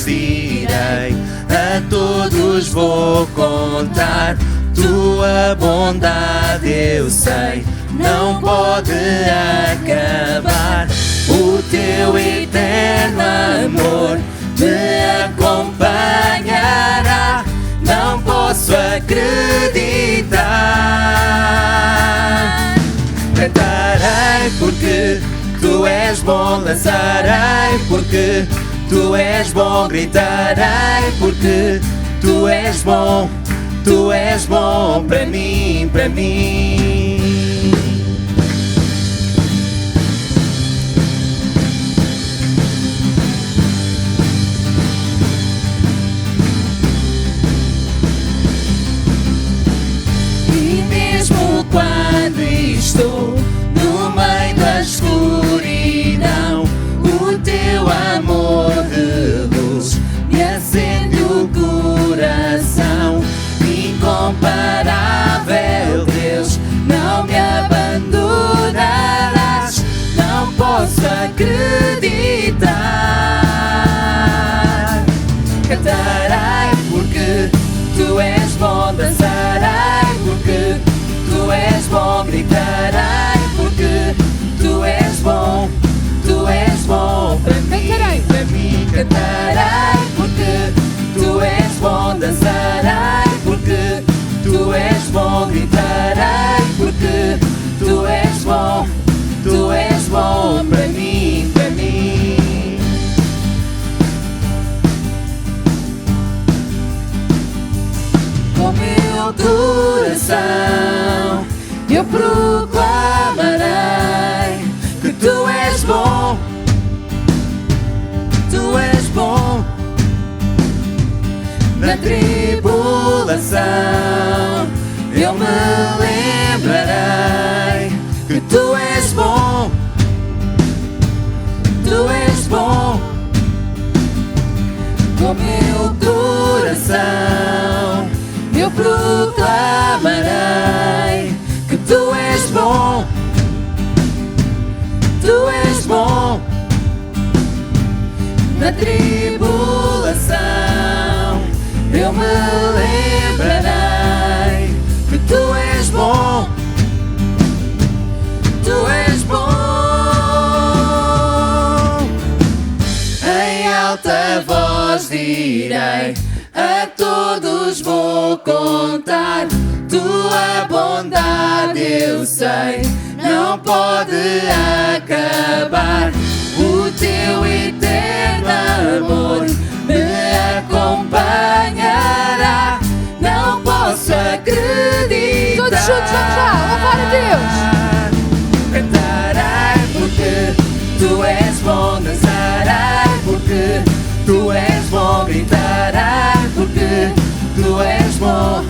voz direi, a todos vou contar. Tua bondade eu sei, não pode acabar. O teu eterno amor me acompanhará. Não posso acreditar. Cantarei porque tu és bom, lançarei porque tu és bom, gritarei porque tu és bom para mim, para mim. E mesmo quando estou no meio da escuridão, o teu amor de luz me acende o coração. Incomparável Deus, não me abandonarás. Não posso acreditar. Cantarei porque tu és bom, dançarei porque tu és bom, gritarei porque tu és bom para mim, para mim. Cantarei porque tu és bom, dançarei porque tu és bom, gritarei porque tu és bom para mim, para mim. Com meu coração eu proclamarei que tu és bom, tu és bom. Na tribulação eu me lembrarei que tu és bom, tu és bom. Com meu coração eu proclamarei que tu és bom, tu és bom. Na tribulação eu me lembrarei que tu és bom, tu és bom. Em alta voz direi, a todos vou contar. Tua bondade eu sei, não pode acabar. O teu eterno amor me acompanhará. Não posso acreditar. Todos juntos, vamos lá, louvar a Deus. Cantarei porque tu és bom, dançarei porque tu és bom, gritarei porque tu és bom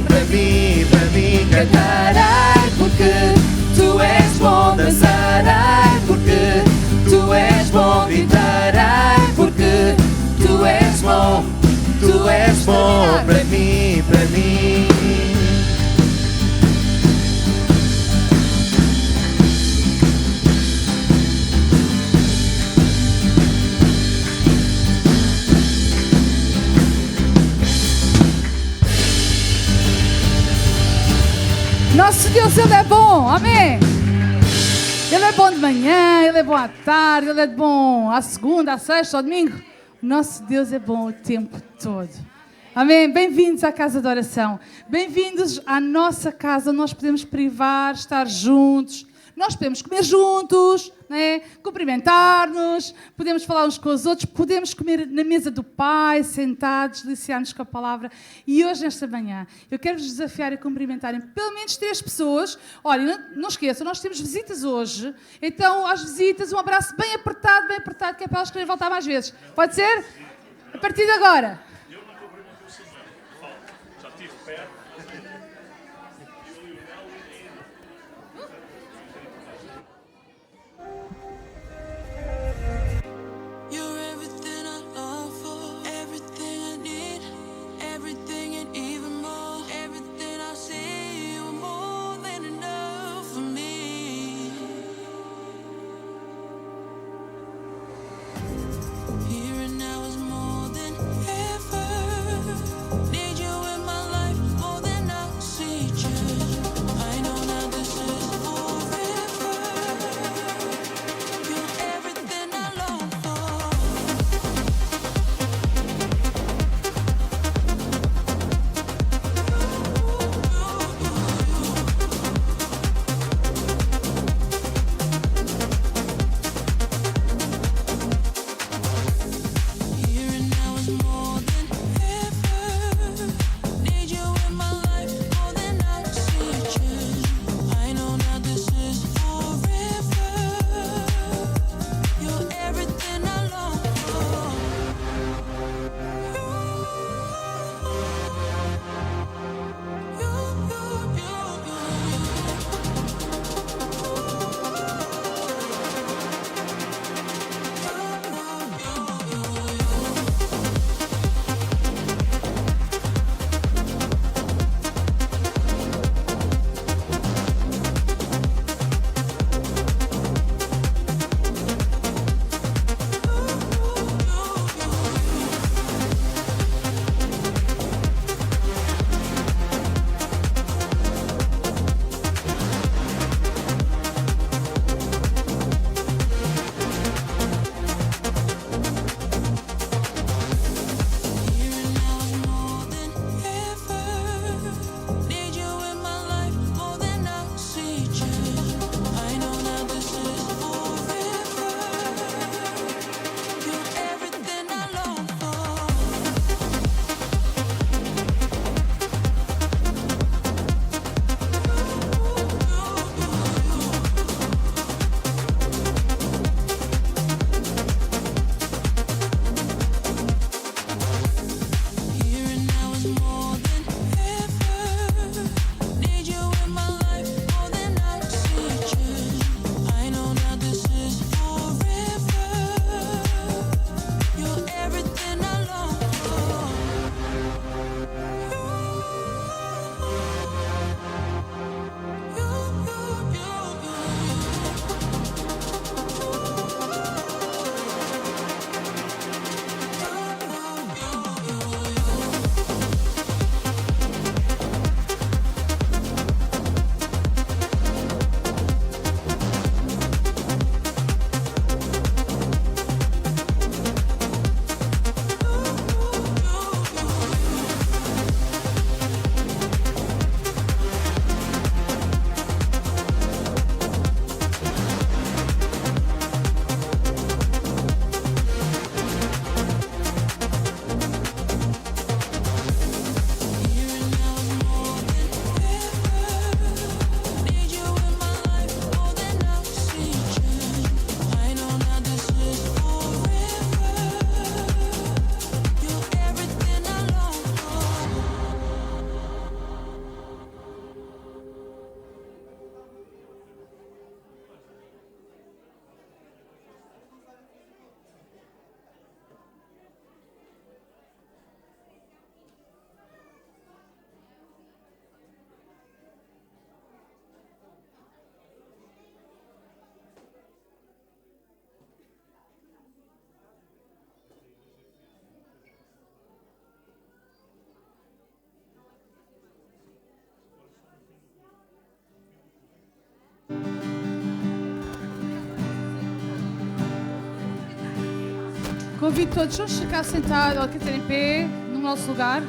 para mim, para mim. Cantarei porque tu és bom, dançarei porque tu és bom, gritarei porque tu és bom para mim, para mim. Nosso Deus, Ele é bom, amém? Ele é bom de manhã, Ele é bom à tarde, Ele é bom à segunda, à sexta, ao domingo. Nosso Deus é bom o tempo todo. Amém? Bem-vindos à casa de oração. Bem-vindos à nossa casa, onde nós podemos privar, estar juntos. Nós podemos comer juntos, né? Cumprimentar-nos, podemos falar uns com os outros, podemos comer na mesa do Pai, sentados, deliciar-nos com a palavra. E hoje, nesta manhã, eu quero vos desafiar a cumprimentarem pelo menos 3 pessoas. Olha, não esqueçam, nós temos visitas hoje. Então, às visitas, um abraço bem apertado, que é para elas quererem voltar mais vezes. Pode ser? A partir de agora. Eu não cumprimento o Silvério. Já estive perto. You're everything I long for, everything I need, everything and even more. Everything I see, you're more than enough for me. Here Convido todos a ficar sentados ou a ter em pé no nosso lugar.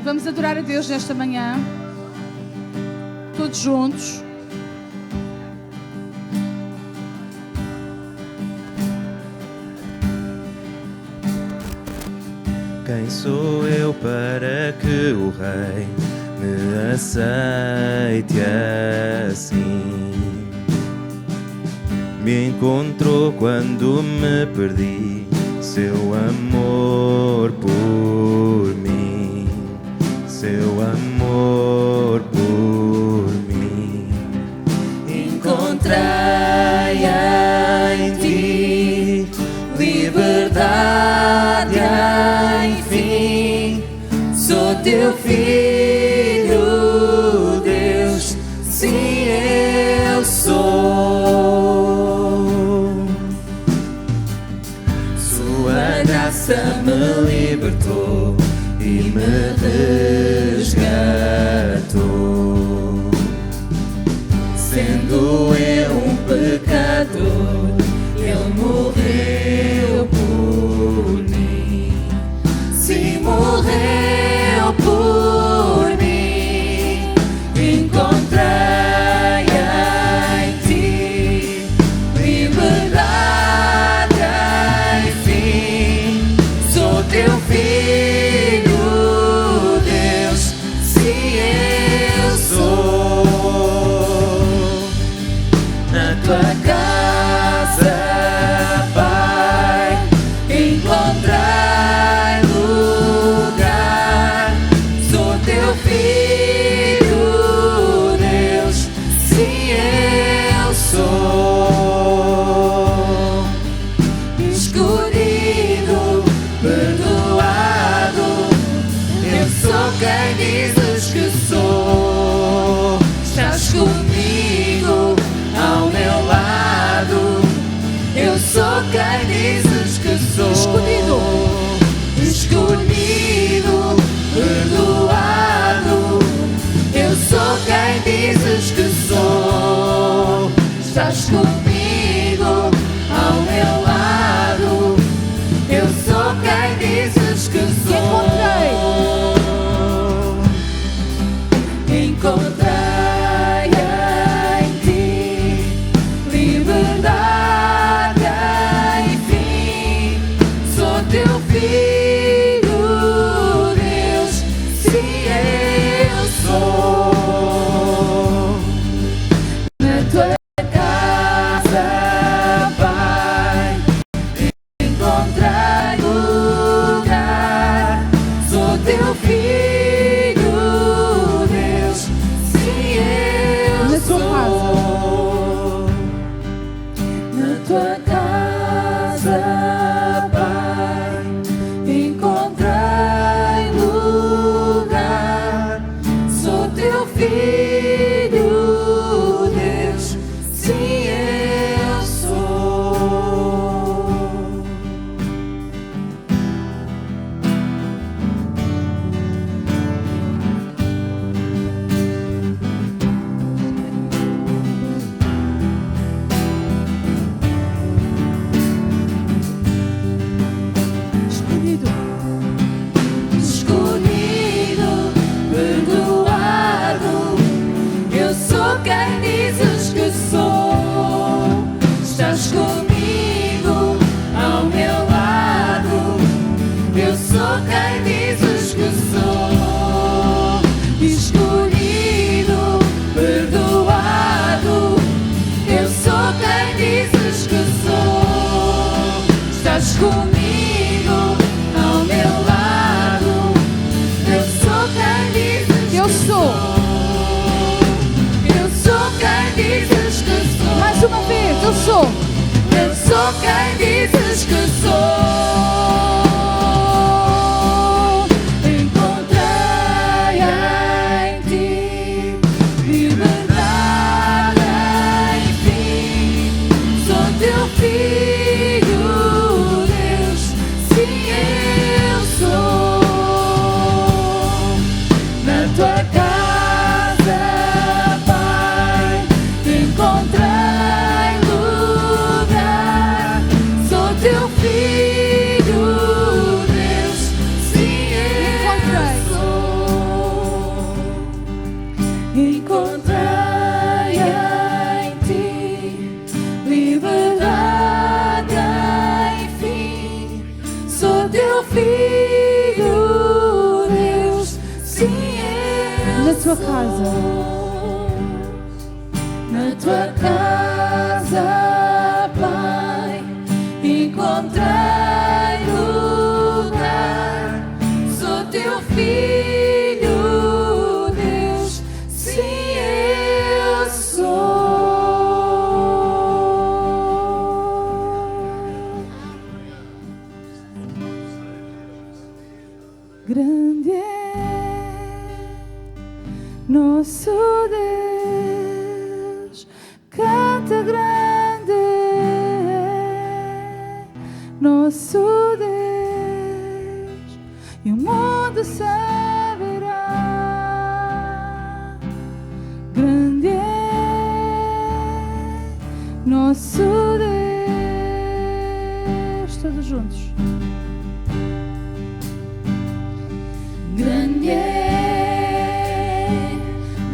Vamos adorar a Deus nesta manhã. Todos juntos. Quem sou eu para que o Rei me aceite assim? Me encontrou quando me perdi, seu amor por mim, seu amor por mim. Encontrei em ti liberdade, enfim. Sou teu filho, Deus, sim, eu sou. Sua graça me libertou e me resgatou. Sendo eu um pecador, Ele morreu por mim. Se morreu por mim, encontrei em ti liberdade, enfim. Sou teu filho, Deus, sim, eu sou. Na tua casa, Pai, encontrei lugar. Sou teu filho, Deus, sim, eu sou. Escolhido, perdoado, eu sou quem dizes que sou. Estás comigo, ao meu lado, eu sou quem dizes que sou. Escolhido. Escolhido, perdoado, eu sou quem dizes que sou. Estás comigo, ao meu lado, eu sou quem dizes que sou. Encontrei em ti liberdade, enfim. Sou teu filho, Deus, sim, eu sou. Na tua casa, Pai, encontrei lugar. Sou teu filho, Deus, sim, eu Na tua sou. Na tua casa, Pai, encontrei lugar. Sou teu filho, Deus, sim, eu sou. Escolhido. Escolhido, perdoado, eu sou quem dizes que sou. Estás comigo, ao meu lado, eu sou quem dizes que sou. Escolhido, perdoado, eu sou quem dizes que sou. Estás comigo, ao meu lado, eu sou quem dizes Eu que sou. Eu sou quem dizes que sou. Mais uma vez, eu sou. Eu sou quem dizes que sou. Encontrei em ti liberdade, enfim. Sou teu filho, Deus, sim, eu sou. Na tua casa, Pai, encontrei lugar. Sou teu filho. tua casa. Na tua casa, Pai, encontrei lugar. Sou teu filho, Deus, sim, eu sou. Grande é nosso Deus, canta grande é nosso Deus, e o mundo saberá. Grande é nosso Deus, todos juntos. Grande é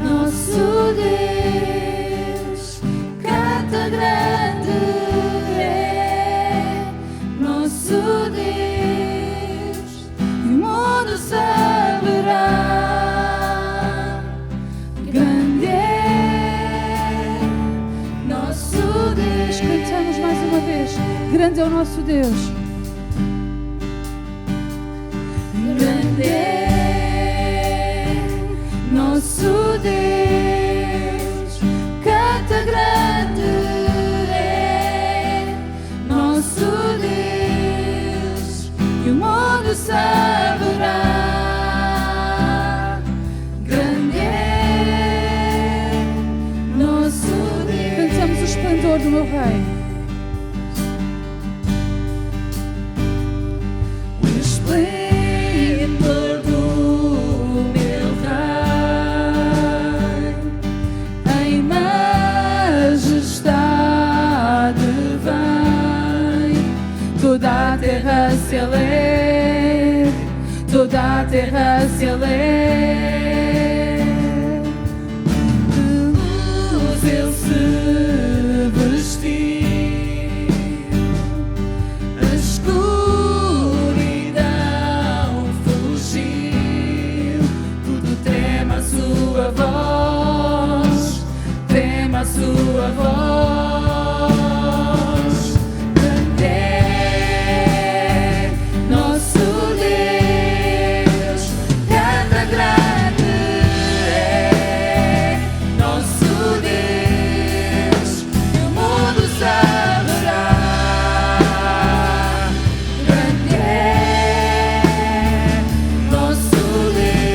nosso Deus, canta grande é nosso Deus, e o mundo saberá. Grande é nosso Deus. Cantamos mais uma vez. Grande é o nosso Deus. Grande é nosso Deus, canta grande é nosso Deus, e o mundo saberá. Grande é nosso Deus. Cantamos o esplendor do meu Rei. O esplendor do meu Rei, em majestade vem. Toda a terra se alegra, toda a terra se alegra. De luz ele se vestiu, a escuridão fugiu. Tudo treme a sua voz, treme a sua voz. Grande é nosso Deus, canta grande é nosso Deus, e o mundo saberá. Grande é nosso Deus,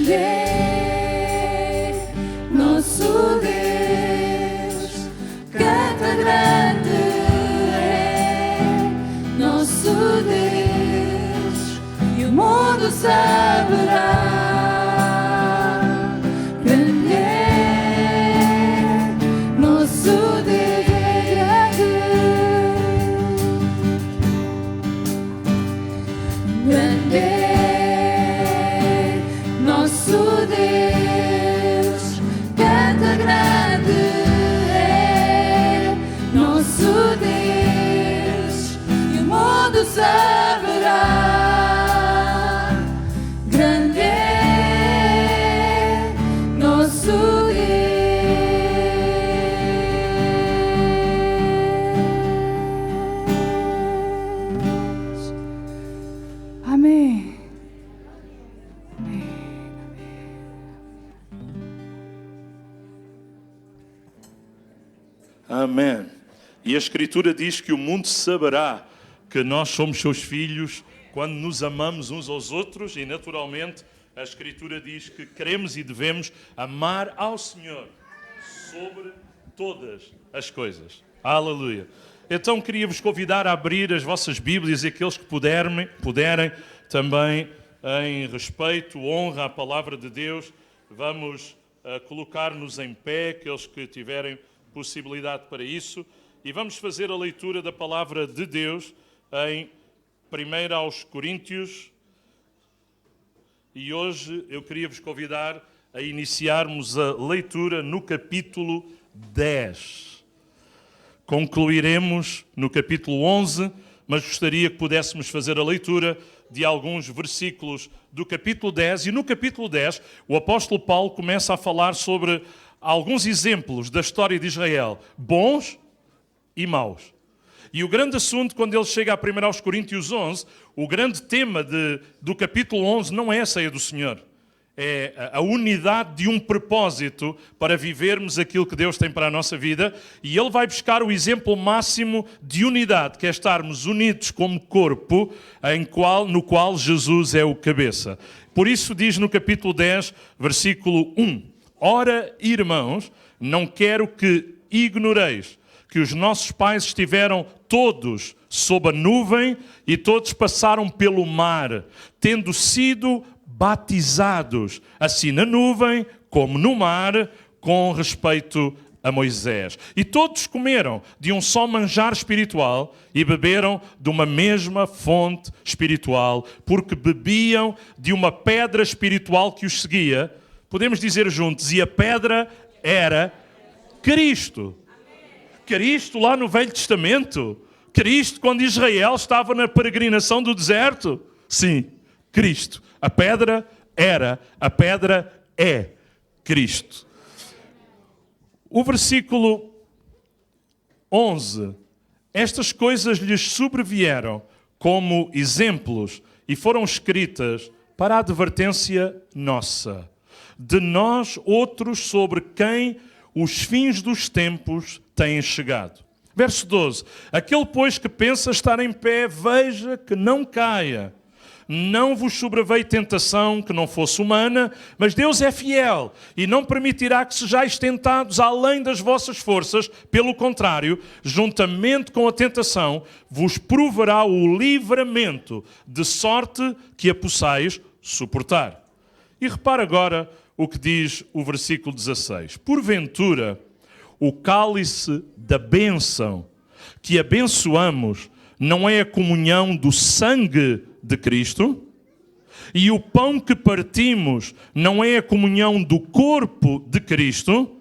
Grande é nosso Deus, canta grande é nosso Deus, e o mundo saberá. Grande é nosso Deus, grande é nosso Deus, canta grande é nosso Deus, e o mundo saberá. Grande é nosso Deus. Amém. Amém. E a Escritura diz que o mundo saberá que nós somos seus filhos quando nos amamos uns aos outros, e naturalmente a Escritura diz que queremos e devemos amar ao Senhor sobre todas as coisas. Aleluia. Então queria-vos convidar a abrir as vossas Bíblias, e aqueles que puderem também, em respeito, honra à palavra de Deus, vamos colocar-nos em pé, aqueles que tiverem possibilidade para isso, e vamos fazer a leitura da palavra de Deus em 1 aos Coríntios. E hoje eu queria vos convidar a iniciarmos a leitura no capítulo 10. Concluiremos no capítulo 11, mas gostaria que pudéssemos fazer a leitura de alguns versículos do capítulo 10. E no capítulo 10, o apóstolo Paulo começa a falar sobre alguns exemplos da história de Israel, bons e maus. E o grande assunto, quando ele chega a 1 aos Coríntios 11, o grande tema do capítulo 11 não é a ceia do Senhor. É a unidade de um propósito para vivermos aquilo que Deus tem para a nossa vida. E ele vai buscar o exemplo máximo de unidade, que é estarmos unidos como corpo, no qual Jesus é o cabeça. Por isso diz no capítulo 10, versículo 1: Ora, irmãos, não quero que ignoreis que os nossos pais estiveram todos sob a nuvem e todos passaram pelo mar, tendo sido batizados, assim na nuvem como no mar, com respeito a Moisés. E todos comeram de um só manjar espiritual e beberam de uma mesma fonte espiritual, porque bebiam de uma pedra espiritual que os seguia. Podemos dizer juntos, e a pedra era Cristo. Cristo lá no Velho Testamento. Cristo quando Israel estava na peregrinação do deserto. Sim, Cristo. A pedra é Cristo. O versículo 11. Estas coisas lhes sobrevieram como exemplos e foram escritas para a advertência nossa, de nós outros sobre quem os fins dos tempos têm chegado. Verso 12. Aquele, pois, que pensa estar em pé, veja que não caia. Não vos sobreveio tentação que não fosse humana, mas Deus é fiel e não permitirá que sejais tentados além das vossas forças. Pelo contrário, juntamente com a tentação, vos proverá o livramento, de sorte que a possais suportar. E repara agora o que diz o versículo 16. Porventura, o cálice da bênção que abençoamos não é a comunhão do sangue de Cristo? E o pão que partimos não é a comunhão do corpo de Cristo?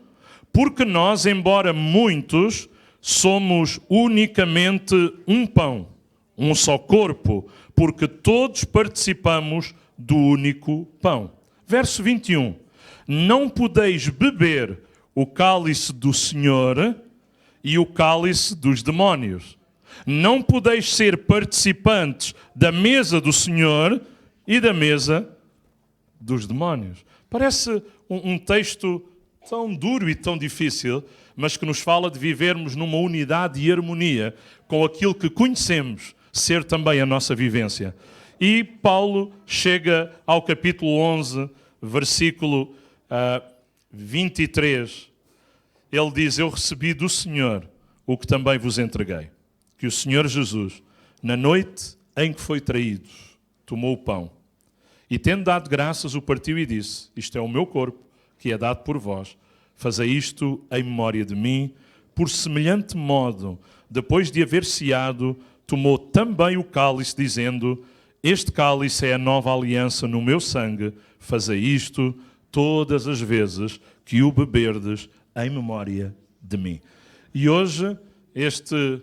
Porque nós, embora muitos, somos unicamente um pão, um só corpo, porque todos participamos do único pão. Verso 21. Não podeis beber o cálice do Senhor e o cálice dos demónios. Não podeis ser participantes da mesa do Senhor e da mesa dos demónios. Parece um texto tão duro e tão difícil, mas que nos fala de vivermos numa unidade e harmonia com aquilo que conhecemos ser também a nossa vivência. E Paulo chega ao capítulo 11 versículo 23, ele diz: eu recebi do Senhor o que também vos entreguei. Que o Senhor Jesus, na noite em que foi traído, tomou o pão e, tendo dado graças, o partiu e disse: isto é o meu corpo, que é dado por vós. Fazei isto em memória de mim. Por semelhante modo, depois de haver ceado, tomou também o cálice, dizendo: este cálice é a nova aliança no meu sangue. Fazei isto todas as vezes que o beberdes em memória de mim. E hoje, estes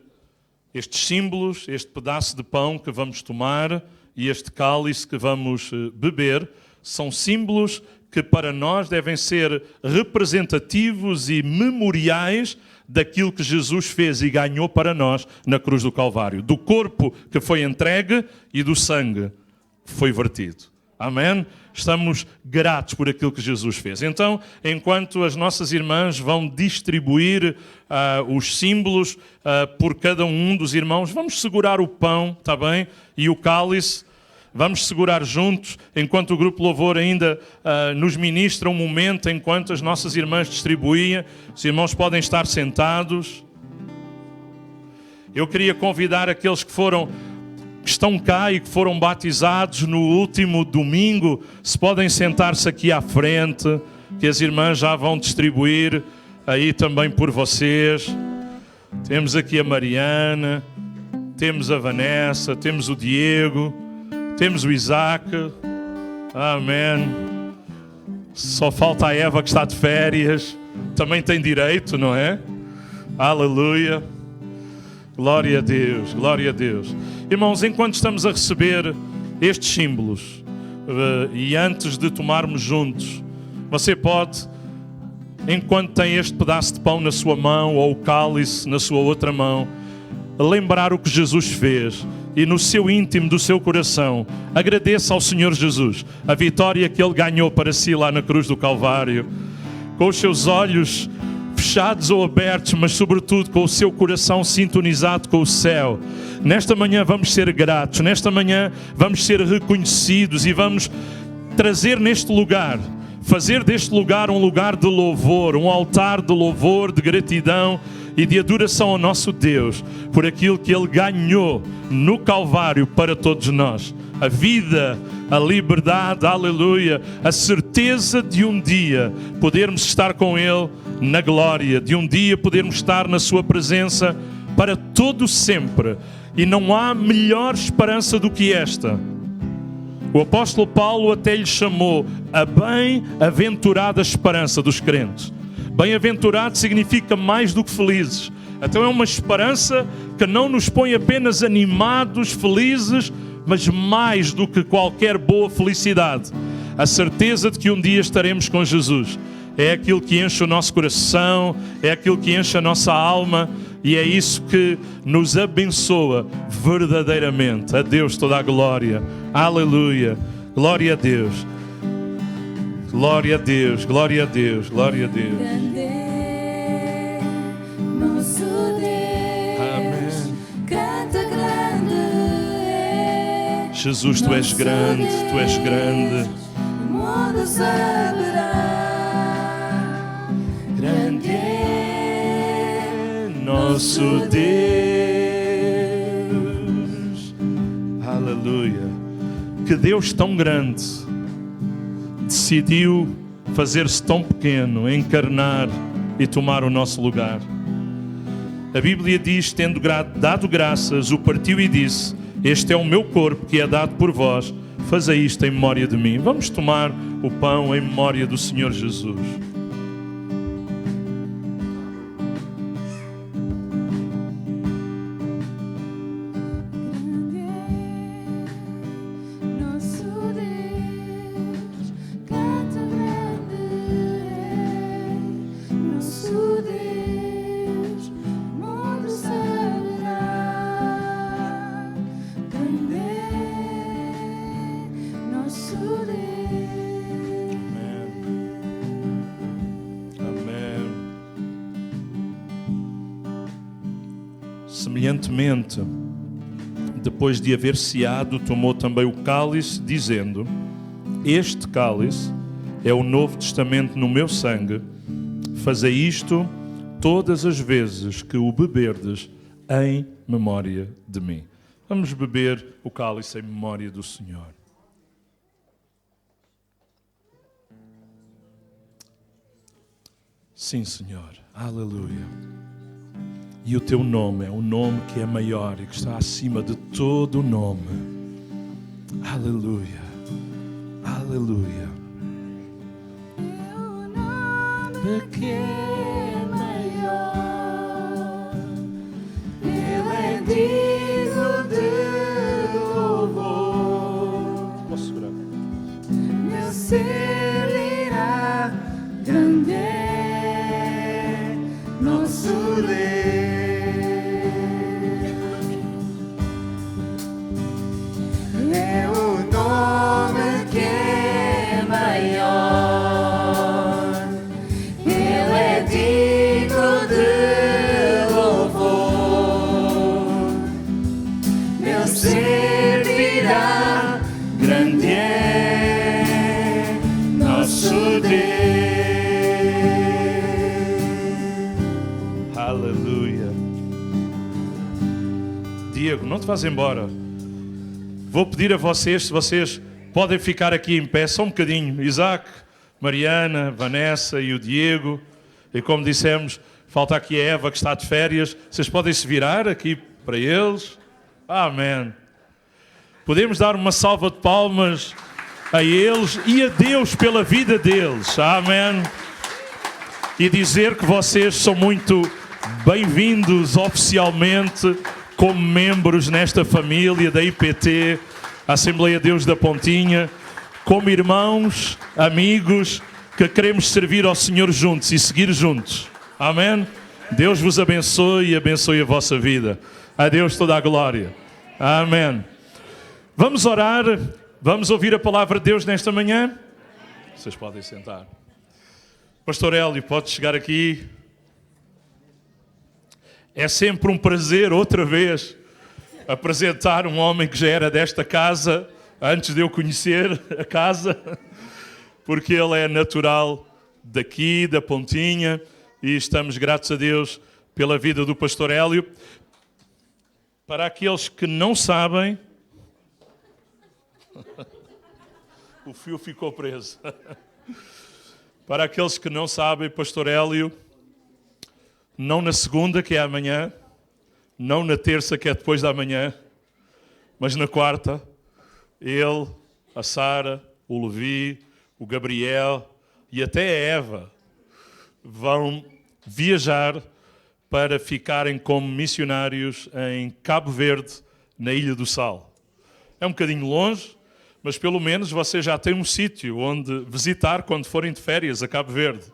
símbolos, este pedaço de pão que vamos tomar e este cálice que vamos beber, são símbolos que para nós devem ser representativos e memoriais daquilo que Jesus fez e ganhou para nós na cruz do Calvário. Do corpo que foi entregue e do sangue que foi vertido. Amém? Estamos gratos por aquilo que Jesus fez. Então, enquanto as nossas irmãs vão distribuir os símbolos por cada um dos irmãos, vamos segurar o pão, está bem? E o cálice. Vamos segurar juntos, enquanto o grupo Louvor ainda nos ministra um momento, enquanto as nossas irmãs distribuem. Os irmãos podem estar sentados. Eu queria convidar aqueles que estão cá e que foram batizados no último domingo, se podem sentar-se aqui à frente, que as irmãs já vão distribuir aí também por vocês. Temos aqui a Mariana, temos a Vanessa, temos o Diego, temos o Isaac. Amém. Só falta a Eva, que está de férias. Também tem direito, não é? Aleluia. Glória a Deus, glória a Deus. Irmãos, enquanto estamos a receber estes símbolos e antes de tomarmos juntos, você pode, enquanto tem este pedaço de pão na sua mão ou o cálice na sua outra mão, lembrar o que Jesus fez e no seu íntimo do seu coração agradeça ao Senhor Jesus a vitória que Ele ganhou para si lá na cruz do Calvário, com os seus olhos fechados ou abertos, mas sobretudo com o seu coração sintonizado com o céu. Nesta manhã vamos ser gratos, nesta manhã vamos ser reconhecidos e vamos trazer neste lugar, fazer deste lugar um lugar de louvor, um altar de louvor, de gratidão e de adoração ao nosso Deus por aquilo que Ele ganhou no Calvário para todos nós. A vida, a liberdade, aleluia, a certeza de um dia podermos estar com Ele na glória, de um dia podermos estar na Sua presença para todo sempre. E não há melhor esperança do que esta. O apóstolo Paulo até lhe chamou a bem-aventurada esperança dos crentes. Bem-aventurado significa mais do que felizes. Então é uma esperança que não nos põe apenas animados, felizes, mas mais do que qualquer boa felicidade. A certeza de que um dia estaremos com Jesus. É aquilo que enche o nosso coração, é aquilo que enche a nossa alma e é isso que nos abençoa verdadeiramente. A Deus toda a glória. Aleluia. Glória a Deus. Glória a Deus, glória a Deus, glória a Deus. Grande é nosso Deus. Amém. Canta grande é Jesus, Tu és grande, Tu és grande. o mundo saberá. Grande é nosso Deus. Aleluia. Que Deus tão grande decidiu fazer-se tão pequeno, encarnar e tomar o nosso lugar. A Bíblia diz, tendo dado graças, o partiu e disse: este é o meu corpo que é dado por vós, fazei isto em memória de mim. Vamos tomar o pão em memória do Senhor Jesus. Semelhantemente, depois de haver ceado, tomou também o cálice, dizendo: este cálice é o Novo Testamento no meu sangue. Fazei isto todas as vezes que o beberdes em memória de mim. Vamos beber o cálice em memória do Senhor. Sim, Senhor. Aleluia. E o teu nome é o nome que é maior e que está acima de todo o nome. Aleluia. Aleluia. Teu nome que é maior, Ele é digno de louvor. Posso segurar? Meu ser irá, grande é nosso Deus. É o nome que é maior, Ele é digno de louvor. Meu ser dirá, grande é nosso Deus. Aleluia. Diego, não te vás embora. Vou pedir a vocês, se vocês podem ficar aqui em pé só um bocadinho. Isaac, Mariana, Vanessa e o Diego. E como dissemos, falta aqui a Eva que está de férias. Vocês podem se virar aqui para eles. Amém. Podemos dar uma salva de palmas a eles e a Deus pela vida deles. Amém. E dizer que vocês são muito bem-vindos oficialmente como membros nesta família da IPT, Assembleia de Deus da Pontinha, como irmãos, amigos, que queremos servir ao Senhor juntos e seguir juntos. Amém? Deus vos abençoe e abençoe a vossa vida. A Deus toda a glória. Amém. Vamos orar, vamos ouvir a palavra de Deus nesta manhã. Vocês podem sentar. Pastor Hélio, pode chegar aqui. É sempre um prazer, outra vez, apresentar um homem que já era desta casa, antes de eu conhecer a casa, porque ele é natural daqui, da Pontinha, e estamos gratos a Deus pela vida do pastor Hélio. Para aqueles que não sabem, o fio ficou preso. Para aqueles que não sabem, pastor Hélio, não na segunda, que é amanhã, não na terça, que é depois da manhã, mas na quarta, ele, a Sara, o Levi, o Gabriel e até a Eva vão viajar para ficarem como missionários em Cabo Verde, na Ilha do Sal. É um bocadinho longe, mas pelo menos vocês já têm um sítio onde visitar quando forem de férias a Cabo Verde.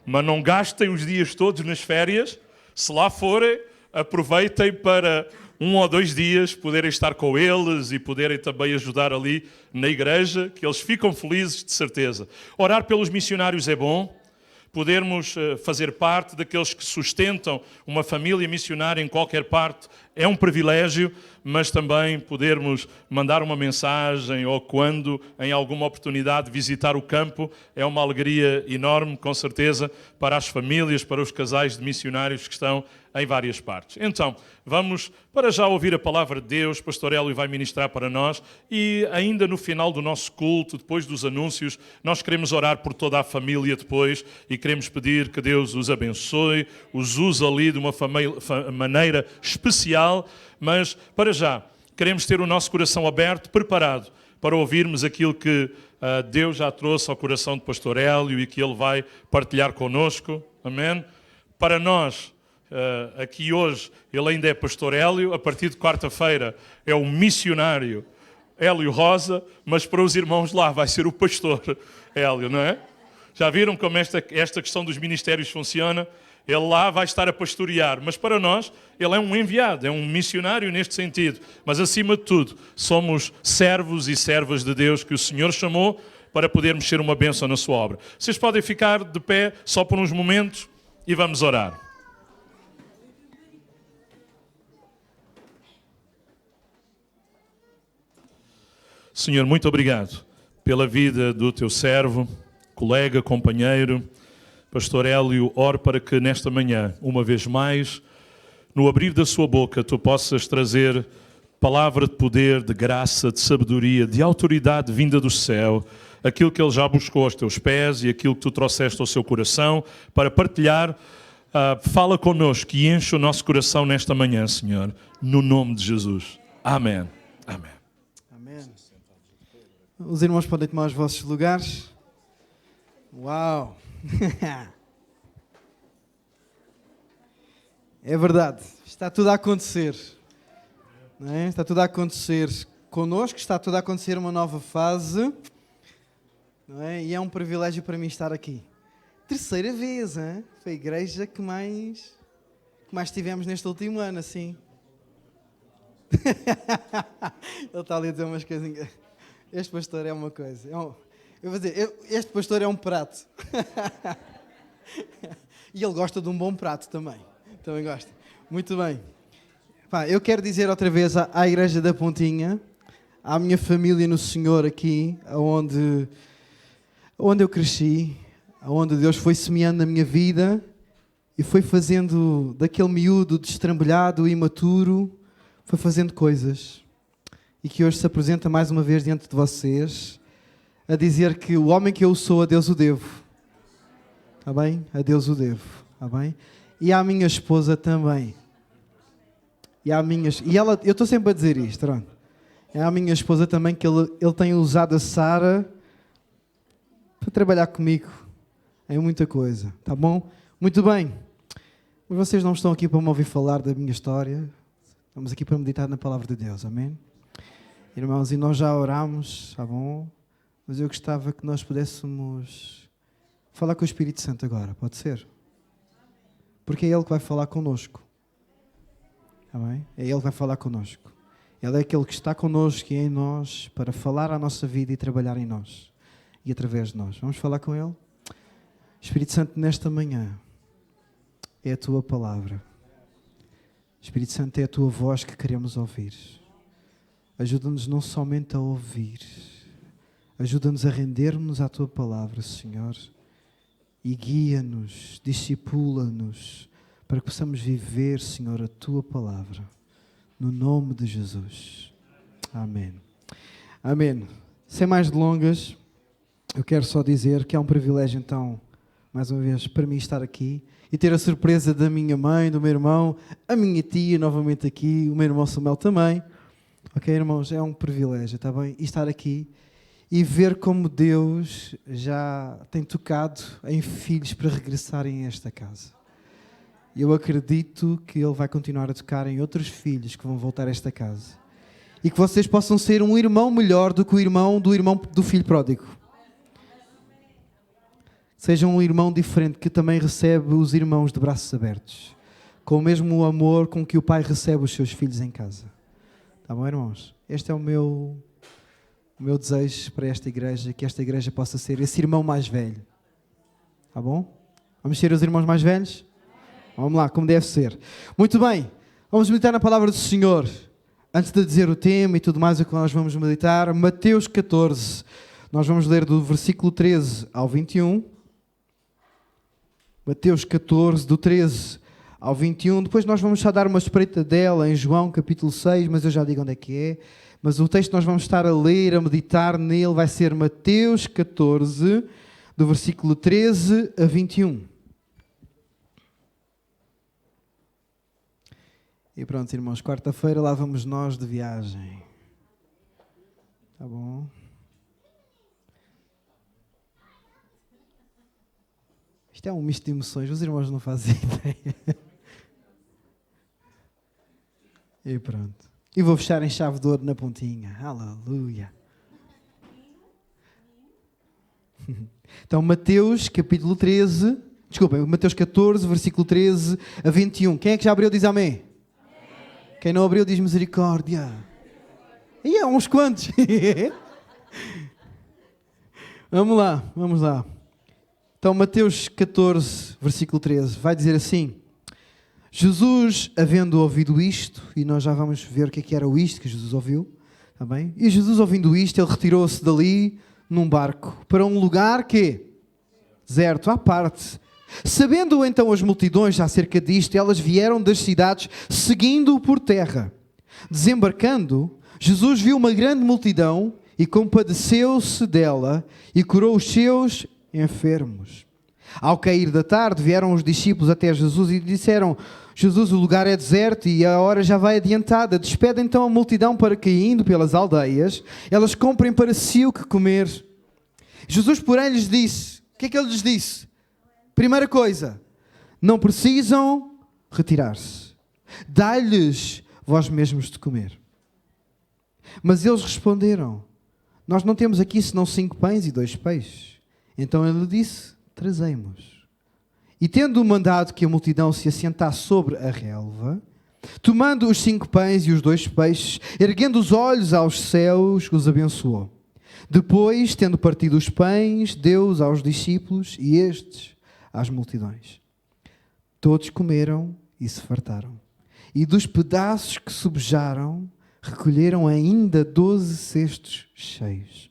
Mas não gastem os dias todos nas férias. Se lá forem, aproveitem para 1 ou 2 dias poderem estar com eles e poderem também ajudar ali na igreja, que eles ficam felizes, de certeza. Orar pelos missionários é bom. Podermos fazer parte daqueles que sustentam uma família missionária em qualquer parte é um privilégio, mas também podermos mandar uma mensagem ou quando, em alguma oportunidade, visitar o campo é uma alegria enorme, com certeza, para as famílias, para os casais de missionários que estão em várias partes. Então, vamos para já ouvir a palavra de Deus. Pastor Hélio vai ministrar para nós e ainda no final do nosso culto, depois dos anúncios, nós queremos orar por toda a família depois e queremos pedir que Deus os abençoe, os use ali de uma maneira especial, mas para já queremos ter o nosso coração aberto, preparado para ouvirmos aquilo que Deus já trouxe ao coração do pastor Hélio e que ele vai partilhar connosco. Amém? Para nós, aqui hoje, ele ainda é pastor Hélio, a partir de quarta-feira é o missionário Hélio Rosa, mas para os irmãos lá vai ser o pastor Hélio, não é? Já viram como esta questão dos ministérios funciona? Ele lá vai estar a pastorear, mas para nós ele é um enviado, é um missionário neste sentido. Mas acima de tudo, somos servos e servas de Deus que o Senhor chamou para podermos ser uma bênção na sua obra. Vocês podem ficar de pé só por uns momentos e vamos orar. Senhor, muito obrigado pela vida do teu servo, colega, companheiro, Pastor Hélio. Oro para que nesta manhã, uma vez mais, no abrir da sua boca, tu possas trazer palavra de poder, de graça, de sabedoria, de autoridade vinda do céu, aquilo que ele já buscou aos teus pés e aquilo que tu trouxeste ao seu coração para partilhar. Fala connosco e enche o nosso coração nesta manhã, Senhor, no nome de Jesus. Amém. Amém. Amém. Os irmãos podem tomar os vossos lugares. Uau! É verdade, está tudo a acontecer. Não é? Está tudo a acontecer connosco, está tudo a acontecer uma nova fase. Não é? E é um privilégio para mim estar aqui. Terceira vez, hein? Foi a igreja que mais tivemos neste último ano, assim. Ele está ali a dizer umas coisinhas. Este pastor é uma coisa. Eu vou dizer, este pastor é um prato. E ele gosta de um bom prato também. Também gosta. Muito bem. Eu quero dizer outra vez à Igreja da Pontinha, à minha família no Senhor aqui, onde eu cresci, onde Deus foi semeando na minha vida e foi fazendo daquele miúdo destrambelhado e imaturo, foi fazendo coisas. E que hoje se apresenta mais uma vez diante de vocês, a dizer que o homem que eu sou, a Deus o devo. Está bem? A Deus o devo. Está bem? E à minha esposa também. E ela, eu estou sempre a dizer isto, pronto. É à minha esposa também que ele tem usado a Sara para trabalhar comigo em muita coisa, tá bom? Muito bem. Mas vocês não estão aqui para me ouvir falar da minha história. Estamos aqui para meditar na palavra de Deus, amém? Irmãos, e nós já orámos, tá bom? Mas eu gostava que nós pudéssemos falar com o Espírito Santo agora, pode ser? Porque é Ele que vai falar connosco. Tá bem? É Ele que vai falar connosco. Ele é aquele que está connosco e em nós para falar à nossa vida e trabalhar em nós. E através de nós. Vamos falar com Ele? Espírito Santo, nesta manhã é a Tua palavra. Espírito Santo, é a Tua voz que queremos ouvir. Ajuda-nos não somente a ouvir. Ajuda-nos a render-nos à Tua palavra, Senhor. E guia-nos, discipula-nos, para que possamos viver, Senhor, a Tua palavra. No nome de Jesus. Amém. Amém. Sem mais delongas, eu quero só dizer que é um privilégio, então, mais uma vez, para mim estar aqui e ter a surpresa da minha mãe, do meu irmão, a minha tia novamente aqui, o meu irmão Samuel também. Ok, irmãos, é um privilégio, está bem? E estar aqui e ver como Deus já tem tocado em filhos para regressarem a esta casa. Eu acredito que Ele vai continuar a tocar em outros filhos que vão voltar a esta casa. E que vocês possam ser um irmão melhor do que o irmão do filho pródigo. Seja um irmão diferente que também recebe os irmãos de braços abertos. Com o mesmo amor com que o pai recebe os seus filhos em casa. Tá bom, irmãos? Este é o meu desejo para esta igreja, que esta igreja possa ser esse irmão mais velho. Tá bom? Vamos ser os irmãos mais velhos? Vamos lá, como deve ser. Muito bem, vamos meditar na palavra do Senhor. Antes de dizer o tema e tudo mais o que nós vamos meditar, Mateus 14. Nós vamos ler do versículo 13 ao 21. Mateus 14, do 13 ao 21. Depois nós vamos só dar uma espreita dela em João capítulo 6, mas eu já digo onde é que é. Mas o texto que nós vamos estar a ler, a meditar nele, vai ser Mateus 14, do versículo 13 a 21. E pronto, irmãos, quarta-feira lá vamos nós de viagem. Tá bom? Isto é um misto de emoções, os irmãos não fazem ideia. E pronto. E vou fechar em chave de ouro na pontinha. Aleluia. Então, Mateus capítulo 13, desculpem, Mateus 14, versículo 13 a 21. Quem é que já abriu diz amém? Amém. Quem não abriu diz misericórdia. E há uns quantos. Vamos lá. Então, Mateus 14, versículo 13, vai dizer assim: Jesus, havendo ouvido isto, e nós já vamos ver o que era isto que Jesus ouviu, tá bem? E Jesus, ouvindo isto, ele retirou-se dali, num barco para um lugar que deserto, à parte. Sabendo então as multidões acerca disto, elas vieram das cidades seguindo-o por terra. Desembarcando, Jesus viu uma grande multidão e compadeceu-se dela e curou os seus enfermos. Ao cair da tarde, vieram os discípulos até Jesus e disseram: Jesus, o lugar é deserto e a hora já vai adiantada. Despede então a multidão para que, indo pelas aldeias, elas comprem para si o que comer. Jesus, porém, lhes disse: o que é que ele lhes disse? Primeira coisa, não precisam retirar-se. Dai-lhes vós mesmos de comer. Mas eles responderam: nós não temos aqui senão 5 pães e 2 peixes. Então ele disse: trazei-mos. E tendo mandado que a multidão se assentasse sobre a relva, tomando os 5 pães e os 2 peixes, erguendo os olhos aos céus, os abençoou. Depois, tendo partido os pães, deu-os aos discípulos e estes às multidões. Todos comeram e se fartaram. E dos pedaços que sobejaram, recolheram ainda 12 cestos cheios.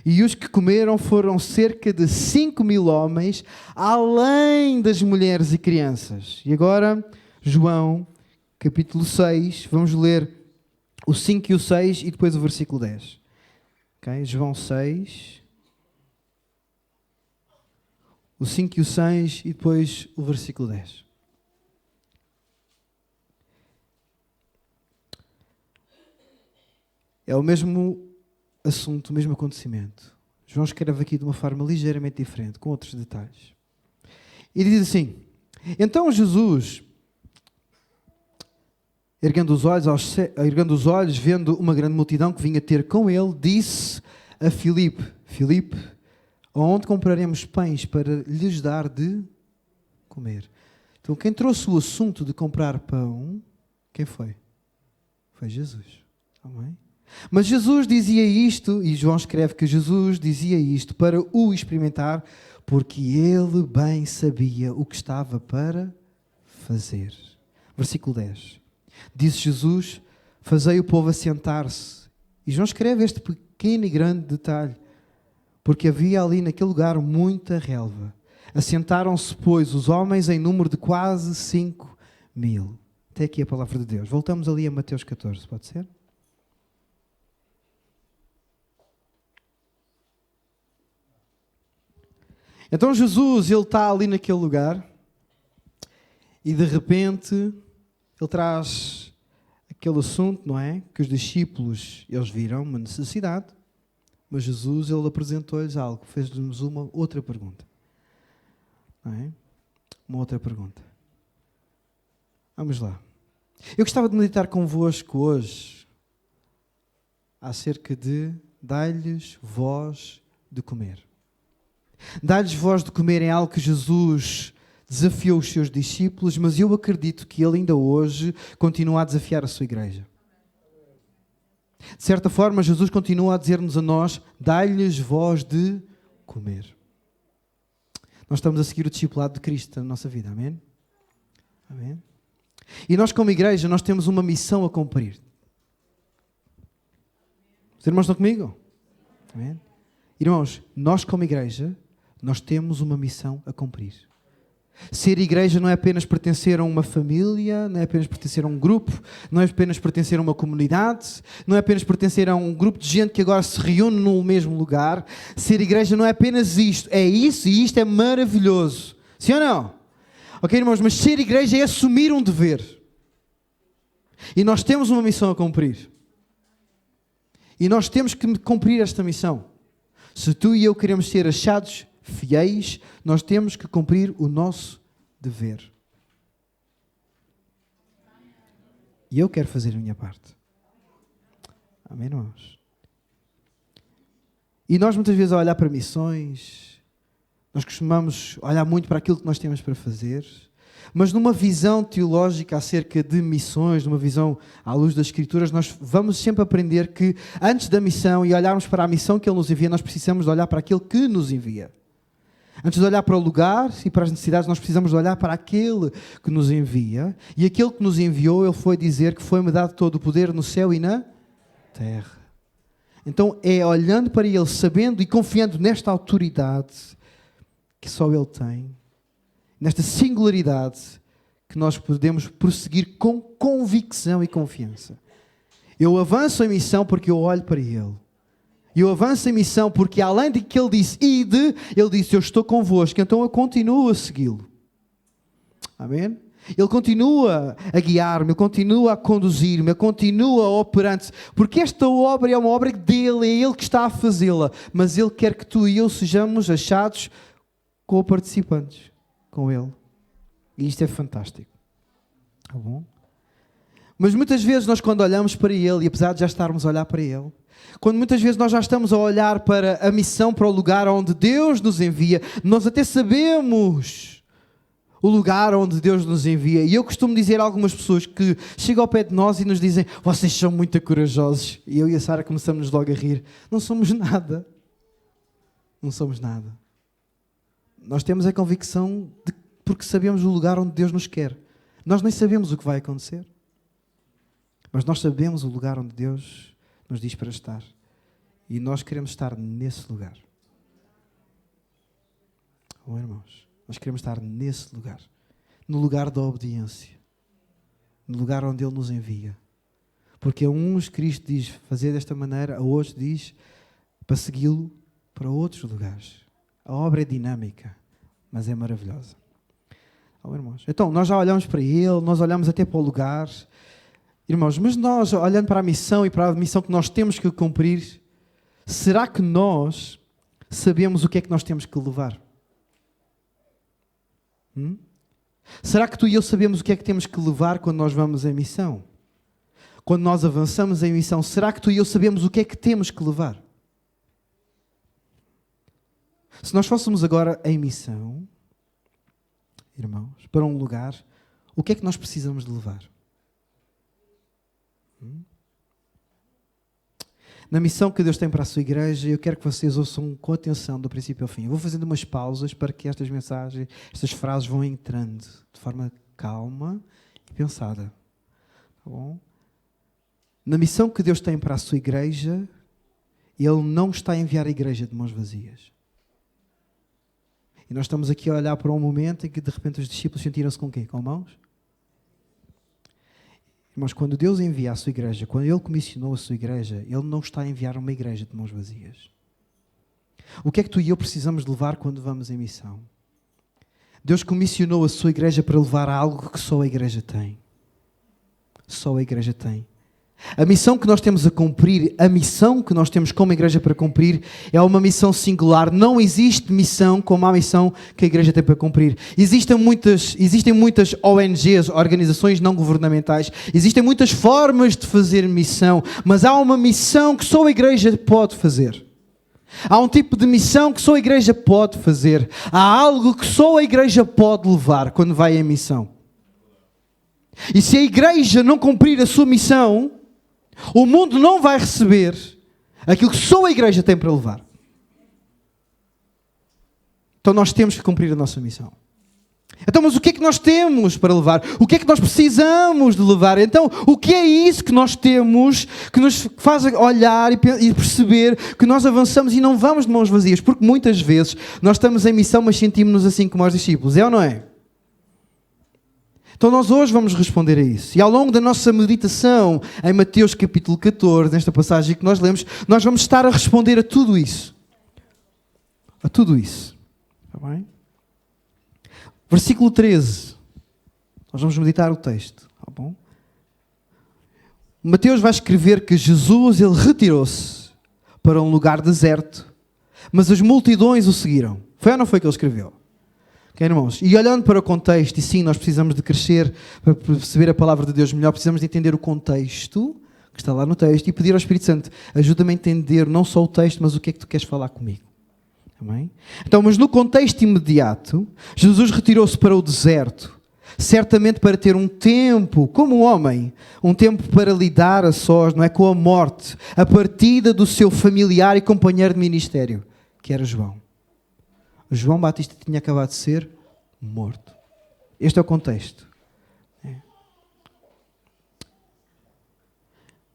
E os que comeram foram cerca de 5.000 homens, além das mulheres e crianças. E agora, João, capítulo 6, vamos ler o 5 e o 6 e depois o versículo 10. Okay? João 6, o 5 e o 6 e depois o versículo 10. É o mesmo assunto, o mesmo acontecimento. João escreve aqui de uma forma ligeiramente diferente, com outros detalhes. E diz assim: então Jesus, erguendo os olhos, vendo uma grande multidão que vinha ter com ele, disse a Filipe: Filipe, onde compraremos pães para lhes dar de comer? Então quem trouxe o assunto de comprar pão, quem foi? Foi Jesus. Amém? Mas Jesus dizia isto, e João escreve que Jesus dizia isto para o experimentar, porque ele bem sabia o que estava para fazer. Versículo 10. Disse Jesus: fazei o povo assentar-se. E João escreve este pequeno e grande detalhe, porque havia ali naquele lugar muita relva. Assentaram-se, pois, os homens em número de quase 5.000. Até aqui a palavra de Deus. Voltamos ali a Mateus 14, pode ser? Então Jesus, ele está ali naquele lugar e de repente ele traz aquele assunto, não é? Que os discípulos, eles viram uma necessidade, mas Jesus, ele apresentou-lhes algo, fez-nos uma outra pergunta. Não é? Uma outra pergunta. Vamos lá. Eu gostava de meditar convosco hoje acerca de dai-lhes voz de comer. Dar-lhes voz de comer é algo que Jesus desafiou os seus discípulos, mas eu acredito que ele ainda hoje continua a desafiar a sua igreja. De certa forma, Jesus continua a dizer-nos a nós: dai-lhes voz de comer. Nós estamos a seguir o discipulado de Cristo na nossa vida, amém? Amém? E nós como igreja, nós temos uma missão a cumprir. Os irmãos estão comigo? Amém? Irmãos, nós como igreja, nós temos uma missão a cumprir. Ser igreja não é apenas pertencer a uma família, não é apenas pertencer a um grupo, não é apenas pertencer a uma comunidade, não é apenas pertencer a um grupo de gente que agora se reúne no mesmo lugar. Ser igreja não é apenas isto, é isso e isto é maravilhoso. Sim ou não? Ok, irmãos, mas ser igreja é assumir um dever. E nós temos uma missão a cumprir. E nós temos que cumprir esta missão. Se tu e eu queremos ser achados fiéis, nós temos que cumprir o nosso dever. E eu quero fazer a minha parte. Amém, irmãos? E nós muitas vezes, a olhar para missões, nós costumamos olhar muito para aquilo que nós temos para fazer, mas numa visão teológica acerca de missões, numa visão à luz das Escrituras, nós vamos sempre aprender que antes da missão e olharmos para a missão que Ele nos envia, nós precisamos de olhar para aquele que nos envia. Antes de olhar para o lugar e para as necessidades, nós precisamos de olhar para aquele que nos envia. E aquele que nos enviou, Ele foi dizer que foi-me dado todo o poder no céu e na terra. Então é olhando para Ele, sabendo e confiando nesta autoridade que só Ele tem, nesta singularidade, que nós podemos prosseguir com convicção e confiança. Eu avanço em missão porque eu olho para Ele. Eu avanço em missão porque, além de que Ele disse, ide, Ele disse, eu estou convosco, então eu continuo a segui-lo. Amém? Ele continua a guiar-me, Ele continua a conduzir-me, Ele continua a operar-se, porque esta obra é uma obra dEle, é Ele que está a fazê-la, mas Ele quer que tu e eu sejamos achados co-participantes com Ele. E isto é fantástico. Tá bom? Mas muitas vezes nós, quando olhamos para Ele, e apesar de já estarmos a olhar para Ele, quando muitas vezes nós já estamos a olhar para a missão, para o lugar onde Deus nos envia, nós até sabemos o lugar onde Deus nos envia. E eu costumo dizer a algumas pessoas que chegam ao pé de nós e nos dizem, vocês são muito corajosos. E eu e a Sara começamos logo a rir. Não somos nada. Não somos nada. Nós temos a convicção de porque sabemos o lugar onde Deus nos quer. Nós nem sabemos o que vai acontecer. Mas nós sabemos o lugar onde Deus nos diz para estar. E nós queremos estar nesse lugar. Oh, irmãos, nós queremos estar nesse lugar. No lugar da obediência. No lugar onde Ele nos envia. Porque a uns Cristo diz fazer desta maneira, a outros diz para segui-lo para outros lugares. A obra é dinâmica, mas é maravilhosa. Oh, irmãos. Então, nós já olhamos para Ele, nós olhamos até para o lugar. Irmãos, mas nós, olhando para a missão e para a missão que nós temos que cumprir, será que nós sabemos o que é que nós temos que levar? Será que tu e eu sabemos o que é que temos que levar quando nós vamos em missão? Quando nós avançamos em missão, será que tu e eu sabemos o que é que temos que levar? Se nós fôssemos agora em missão, irmãos, para um lugar, o que é que nós precisamos de levar? Na missão que Deus tem para a sua igreja, eu quero que vocês ouçam com atenção do princípio ao fim. Eu vou fazendo umas pausas para que estas mensagens, estas frases vão entrando de forma calma e pensada. Tá bom? Na missão que Deus tem para a sua igreja, Ele não está a enviar a igreja de mãos vazias. E nós estamos aqui a olhar para um momento em que de repente os discípulos sentiram-se com quê? Com mãos? Irmãos, quando Deus envia a sua igreja, quando Ele comissionou a sua igreja, Ele não está a enviar uma igreja de mãos vazias. O que é que tu e eu precisamos de levar quando vamos em missão? Deus comissionou a sua igreja para levar algo que só a igreja tem. Só a igreja tem. A missão que nós temos a cumprir, a missão que nós temos como igreja para cumprir, é uma missão singular. Não existe missão como a missão que a igreja tem para cumprir. Existem muitas ONGs, organizações não governamentais, existem muitas formas de fazer missão, mas há uma missão que só a igreja pode fazer. Há um tipo de missão que só a igreja pode fazer. Há algo que só a igreja pode levar quando vai em missão. E se a igreja não cumprir a sua missão, o mundo não vai receber aquilo que só a igreja tem para levar. Então nós temos que cumprir a nossa missão. Então, mas o que é que nós temos para levar? O que é que nós precisamos de levar? Então, o que é isso que nós temos que nos faz olhar e perceber que nós avançamos e não vamos de mãos vazias? Porque muitas vezes nós estamos em missão, mas sentimos-nos assim como os discípulos. É ou não é? Então nós hoje vamos responder a isso. E ao longo da nossa meditação em Mateus capítulo 14, nesta passagem que nós lemos, nós vamos estar a responder a tudo isso. A tudo isso. Está bem? Versículo 13. Nós vamos meditar o texto. Está bom? Mateus vai escrever que Jesus, ele retirou-se para um lugar deserto, mas as multidões o seguiram. Foi ou não foi que ele escreveu? Okay, irmãos? E olhando para o contexto, e sim, nós precisamos de crescer para perceber a palavra de Deus melhor, precisamos de entender o contexto que está lá no texto e pedir ao Espírito Santo, ajuda-me a entender não só o texto, mas o que é que tu queres falar comigo. Amém? Então, mas no contexto imediato, Jesus retirou-se para o deserto, certamente para ter um tempo, como um homem, um tempo para lidar a sós, não é, com a morte, a partida do seu familiar e companheiro de ministério, que era João. João Batista tinha acabado de ser morto. Este é o contexto.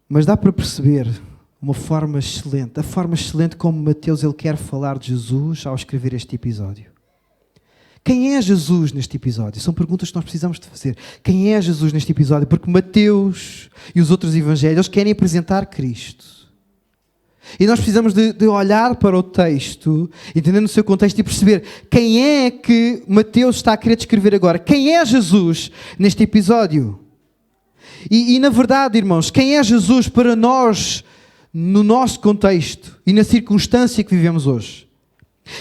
Mas dá para perceber uma forma excelente, a forma excelente como Mateus ele quer falar de Jesus ao escrever este episódio. Quem é Jesus neste episódio? São perguntas que nós precisamos de fazer. Quem é Jesus neste episódio? Porque Mateus e os outros evangelhos querem apresentar Cristo. E nós precisamos de olhar para o texto, entendendo o seu contexto e perceber quem é que Mateus está a querer descrever agora. Quem é Jesus neste episódio? E na verdade, irmãos, quem é Jesus para nós no nosso contexto e na circunstância que vivemos hoje?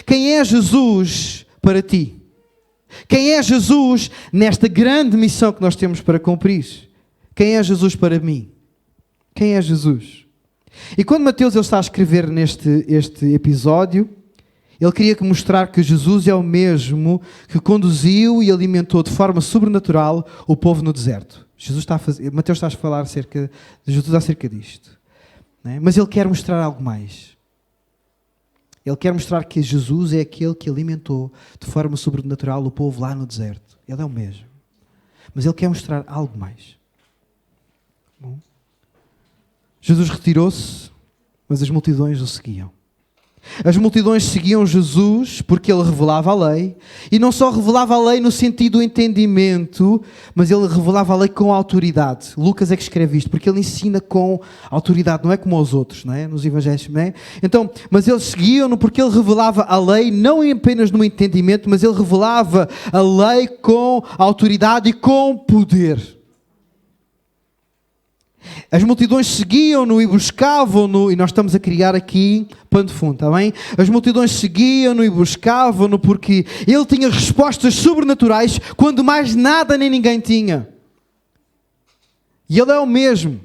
Quem é Jesus para ti? Quem é Jesus nesta grande missão que nós temos para cumprir? Quem é Jesus para mim? Quem é Jesus? E quando Mateus ele está a escrever este episódio, ele queria mostrar que Jesus é o mesmo que conduziu e alimentou de forma sobrenatural o povo no deserto. Mateus está a falar de Jesus acerca disto. Né? Mas ele quer mostrar algo mais. Ele quer mostrar que Jesus é aquele que alimentou de forma sobrenatural o povo lá no deserto. Ele é o mesmo. Mas ele quer mostrar algo mais. Bom. Jesus retirou-se, mas as multidões o seguiam. As multidões seguiam Jesus porque ele revelava a lei. E não só revelava a lei no sentido do entendimento, mas ele revelava a lei com autoridade. Lucas é que escreve isto, porque ele ensina com autoridade, não é como os outros, não é? Nos evangelhos, não é? Então, mas eles seguiam-no porque ele revelava a lei, não apenas no entendimento, mas ele revelava a lei com autoridade e com poder. As multidões seguiam-no e buscavam-no, e nós estamos a criar aqui pano de fundo, está bem? As multidões seguiam-no e buscavam-no porque ele tinha respostas sobrenaturais quando mais nada nem ninguém tinha. E ele é o mesmo.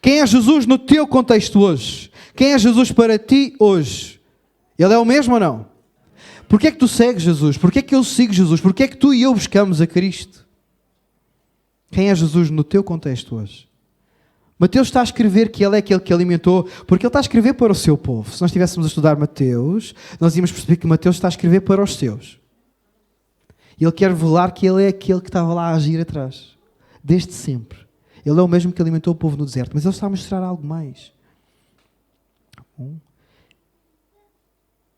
Quem é Jesus no teu contexto hoje? Quem é Jesus para ti hoje? Ele é o mesmo ou não? Porquê é que tu segues Jesus? Porquê é que eu sigo Jesus? Porquê é que tu e eu buscamos a Cristo? Quem é Jesus no teu contexto hoje? Mateus está a escrever que ele é aquele que alimentou, porque ele está a escrever para o seu povo. Se nós estivéssemos a estudar Mateus, nós íamos perceber que Mateus está a escrever para os seus. E ele quer revelar que ele é aquele que estava lá a agir atrás, desde sempre. Ele é o mesmo que alimentou o povo no deserto, mas ele está a mostrar algo mais.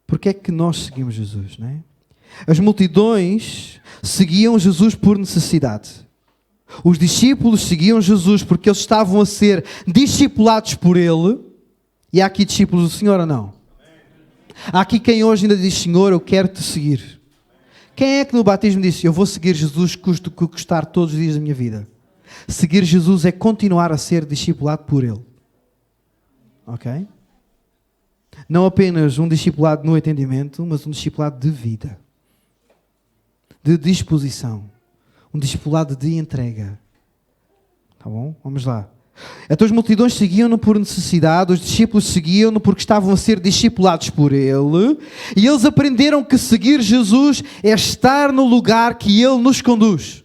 Porque é que nós seguimos Jesus, não é? As multidões seguiam Jesus por necessidade. Os discípulos seguiam Jesus porque eles estavam a ser discipulados por Ele. E há aqui discípulos do Senhor ou não? Há aqui quem hoje ainda diz: Senhor, eu quero te seguir. Quem é que no batismo disse: eu vou seguir Jesus custe o que custar todos os dias da minha vida? Seguir Jesus é continuar a ser discipulado por Ele. Ok? Não apenas um discipulado no entendimento, mas um discipulado de vida. De disposição. Um discipulado de entrega. Tá bom? Vamos lá. Então as multidões seguiam-no por necessidade, os discípulos seguiam-no porque estavam a ser discipulados por Ele, e eles aprenderam que seguir Jesus é estar no lugar que Ele nos conduz.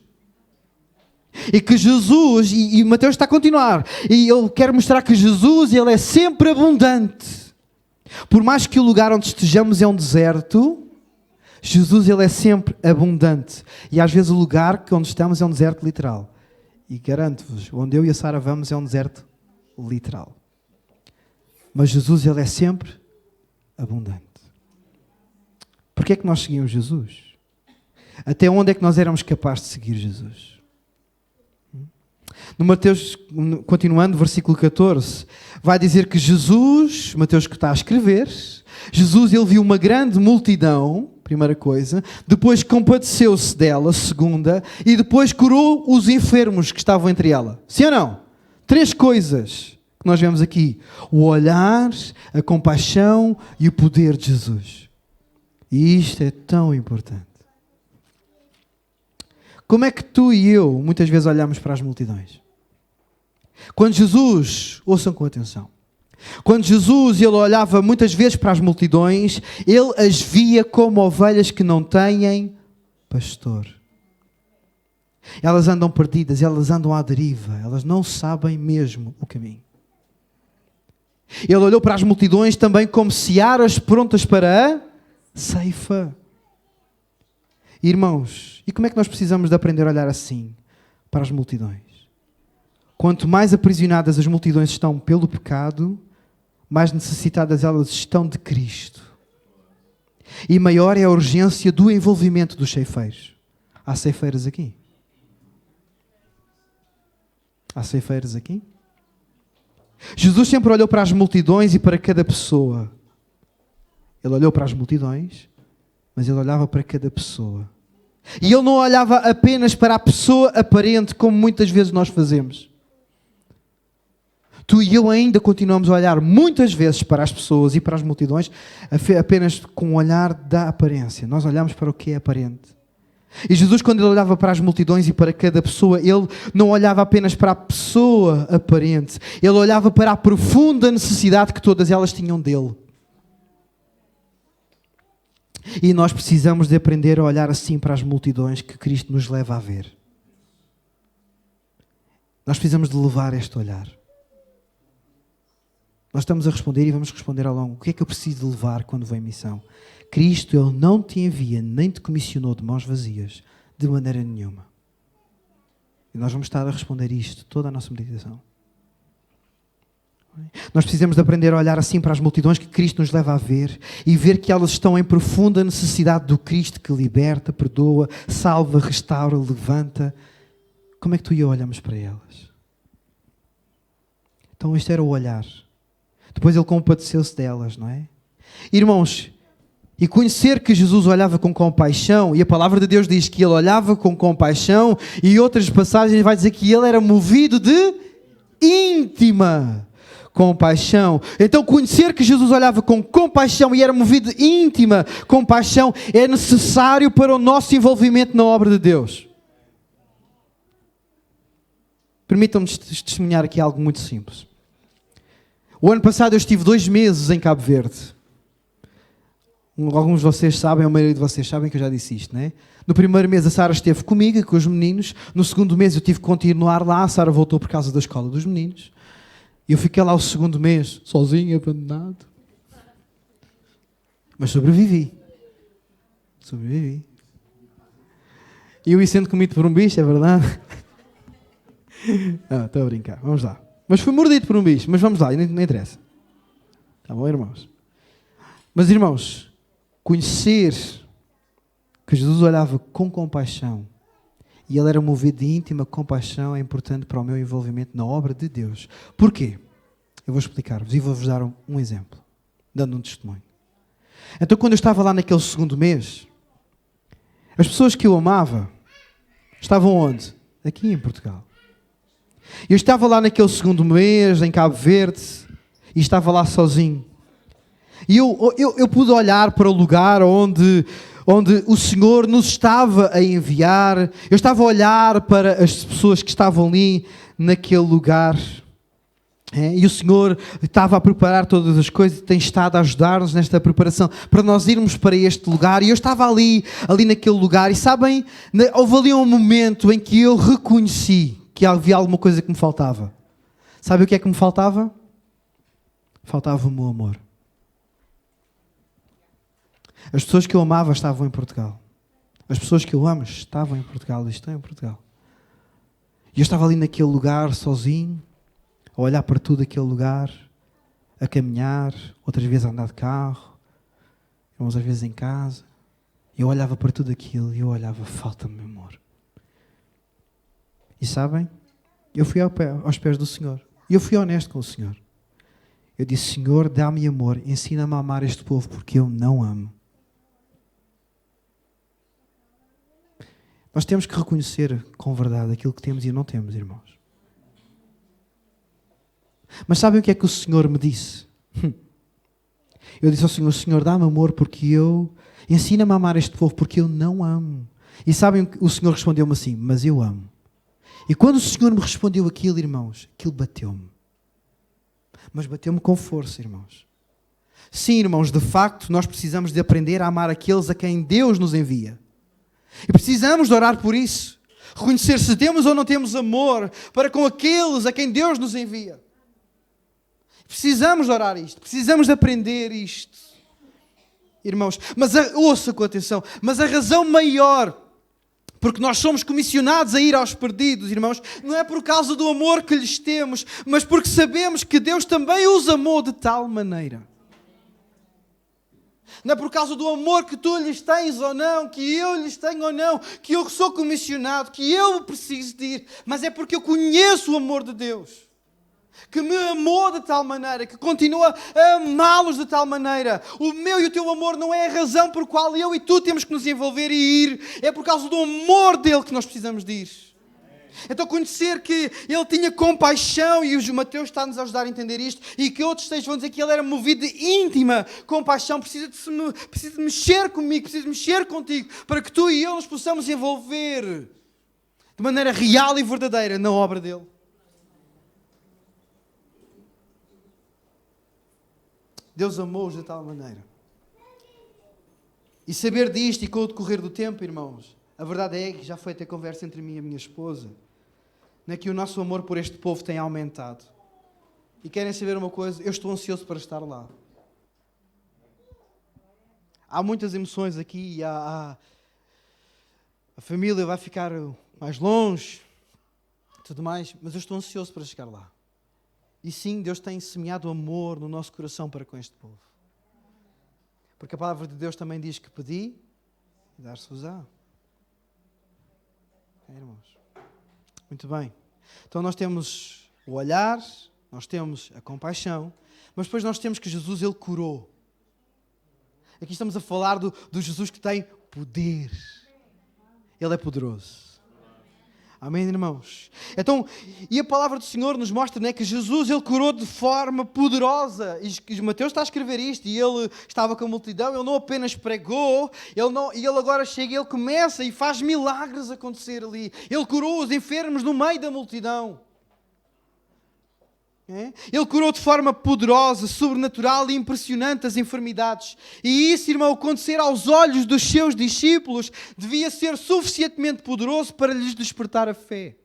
E que Jesus, e Mateus está a continuar, e ele quer mostrar que Jesus ele é sempre abundante. Por mais que o lugar onde estejamos é um deserto, Jesus ele é sempre abundante. E às vezes o lugar onde estamos é um deserto literal. E garanto-vos, onde eu e a Sara vamos é um deserto literal. Mas Jesus ele é sempre abundante. Porquê é que nós seguimos Jesus? Até onde é que nós éramos capazes de seguir Jesus? No Mateus, continuando, versículo 14, vai dizer que Jesus, Mateus que está a escrever, Jesus ele viu uma grande multidão, primeira coisa, depois compadeceu-se dela, segunda, e depois curou os enfermos que estavam entre ela. Sim ou não? 3 coisas que nós vemos aqui: o olhar, a compaixão e o poder de Jesus. E isto é tão importante. Como é que tu e eu muitas vezes olhamos para as multidões? Quando Jesus, ouçam com atenção, quando Jesus ele olhava muitas vezes para as multidões, ele as via como ovelhas que não têm pastor. Elas andam perdidas, elas andam à deriva, elas não sabem mesmo o caminho. Ele olhou para as multidões também como searas prontas para a ceifa. Irmãos, e como é que nós precisamos de aprender a olhar assim para as multidões? Quanto mais aprisionadas as multidões estão pelo pecado, mais necessitadas elas estão de Cristo. E maior é a urgência do envolvimento dos ceifeiros. Há ceifeiros aqui? Há ceifeiros aqui? Jesus sempre olhou para as multidões e para cada pessoa. Ele olhou para as multidões, mas ele olhava para cada pessoa. E ele não olhava apenas para a pessoa aparente, como muitas vezes nós fazemos. Tu e eu ainda continuamos a olhar muitas vezes para as pessoas e para as multidões apenas com o olhar da aparência. Nós olhamos para o que é aparente. E Jesus, quando ele olhava para as multidões e para cada pessoa, ele não olhava apenas para a pessoa aparente. Ele olhava para a profunda necessidade que todas elas tinham dele. E nós precisamos de aprender a olhar assim para as multidões que Cristo nos leva a ver. Nós precisamos de levar este olhar. Nós estamos a responder e vamos responder ao longo. O que é que eu preciso de levar quando vou em missão? Cristo, Ele não te envia nem te comissionou de mãos vazias, de maneira nenhuma. E nós vamos estar a responder isto, toda a nossa meditação. Nós precisamos de aprender a olhar assim para as multidões que Cristo nos leva a ver e ver que elas estão em profunda necessidade do Cristo que liberta, perdoa, salva, restaura, levanta. Como é que tu e eu olhamos para elas? Então este era o olhar. Depois ele compadeceu-se delas, não é? Irmãos, e conhecer que Jesus olhava com compaixão, e a palavra de Deus diz que ele olhava com compaixão, e outras passagens vai dizer que ele era movido de íntima compaixão. Então conhecer que Jesus olhava com compaixão e era movido de íntima compaixão é necessário para o nosso envolvimento na obra de Deus. Permitam-me testemunhar aqui algo muito simples. O ano passado eu estive 2 meses em Cabo Verde. Alguns de vocês sabem, a maioria de vocês sabem que eu já disse isto, não é? No primeiro mês a Sara esteve comigo e com os meninos. No segundo mês eu tive que continuar lá. A Sara voltou por causa da escola dos meninos. E eu fiquei lá o segundo mês, sozinho, abandonado. Mas sobrevivi. E eu ia sendo comido por um bicho, é verdade? Não, estou a brincar. Vamos lá. Mas fui mordido por um bicho. Mas vamos lá, não interessa. Tá bom, irmãos? Mas, irmãos, conhecer que Jesus olhava com compaixão e ele era movido de íntima compaixão é importante para o meu envolvimento na obra de Deus. Porquê? Eu vou explicar-vos e vou-vos dar um exemplo, dando um testemunho. Então, quando eu estava lá naquele segundo mês, as pessoas que eu amava estavam onde? Aqui em Portugal. Eu estava lá naquele segundo mês, em Cabo Verde, e estava lá sozinho. E eu pude olhar para o lugar onde o Senhor nos estava a enviar. Eu estava a olhar para as pessoas que estavam ali naquele lugar. E o Senhor estava a preparar todas as coisas e tem estado a ajudar-nos nesta preparação para nós irmos para este lugar. E eu estava ali naquele lugar. E sabem, houve ali um momento em que eu reconheci que havia alguma coisa que me faltava. Sabe o que é que me faltava? Faltava o meu amor. As pessoas que eu amava estavam em Portugal. As pessoas que eu amo estavam em Portugal e estão em Portugal. E eu estava ali naquele lugar sozinho, a olhar para tudo aquele lugar, a caminhar, outras vezes a andar de carro, umas vezes em casa. Eu olhava para tudo aquilo e eu olhava, falta-me amor. E sabem? Eu fui aos pés do Senhor. E eu fui honesto com o Senhor. Eu disse, Senhor, dá-me amor, ensina-me a amar este povo porque eu não amo. Nós temos que reconhecer com verdade aquilo que temos e não temos, irmãos. Mas sabem o que é que o Senhor me disse? Eu disse ao Senhor, Senhor, dá-me amor porque eu... Ensina-me a amar este povo porque eu não amo. E sabem, o Senhor respondeu-me assim, mas eu amo. E quando o Senhor me respondeu aquilo, irmãos, aquilo bateu-me. Mas bateu-me com força, irmãos. Sim, irmãos, de facto, nós precisamos de aprender a amar aqueles a quem Deus nos envia. E precisamos de orar por isso. Reconhecer se temos ou não temos amor para com aqueles a quem Deus nos envia. Precisamos de orar isto. Precisamos de aprender isto. Irmãos, mas ouça com atenção. Mas a razão maior Porque nós somos comissionados a ir aos perdidos, irmãos. Não é por causa do amor que lhes temos, mas porque sabemos que Deus também os amou de tal maneira. Não é por causa do amor que tu lhes tens ou não, que eu lhes tenho ou não, que eu sou comissionado, que eu preciso de ir, mas é porque eu conheço o amor de Deus, que me amou de tal maneira, que continua a amá-los de tal maneira. O meu e o teu amor não é a razão por qual eu e tu temos que nos envolver e ir, é por causa do amor dele que nós precisamos de ir. Então conhecer que ele tinha compaixão, e o Mateus está-nos a ajudar a entender isto, e que outros textos vão dizer que ele era movido de íntima compaixão, precisa de mexer comigo, precisa de mexer contigo, para que tu e eu nos possamos envolver de maneira real e verdadeira na obra dele. Deus amou-os de tal maneira. E saber disto, e com o decorrer do tempo, irmãos, a verdade é que já foi até conversa entre mim e a minha esposa, não é que o nosso amor por este povo tem aumentado. E querem saber uma coisa? Eu estou ansioso para estar lá. Há muitas emoções aqui, e a família vai ficar mais longe, tudo mais, mas eu estou ansioso para chegar lá. E sim, Deus tem semeado amor no nosso coração para com este povo. Porque a palavra de Deus também diz que pedi e dar-se-vos-á. Irmãos, muito bem. Então nós temos o olhar, nós temos a compaixão, mas depois nós temos que Jesus, ele curou. Aqui estamos a falar do Jesus que tem poder. Ele é poderoso. Amém, irmãos? Então, e a palavra do Senhor nos mostra, né, que Jesus, ele curou de forma poderosa. E Mateus está a escrever isto, e ele estava com a multidão, ele não apenas pregou, e ele agora chega, ele começa e faz milagres acontecer ali. Ele curou os enfermos no meio da multidão. Ele curou de forma poderosa, sobrenatural e impressionante as enfermidades. E isso, irmão, acontecer aos olhos dos seus discípulos, devia ser suficientemente poderoso para lhes despertar a fé.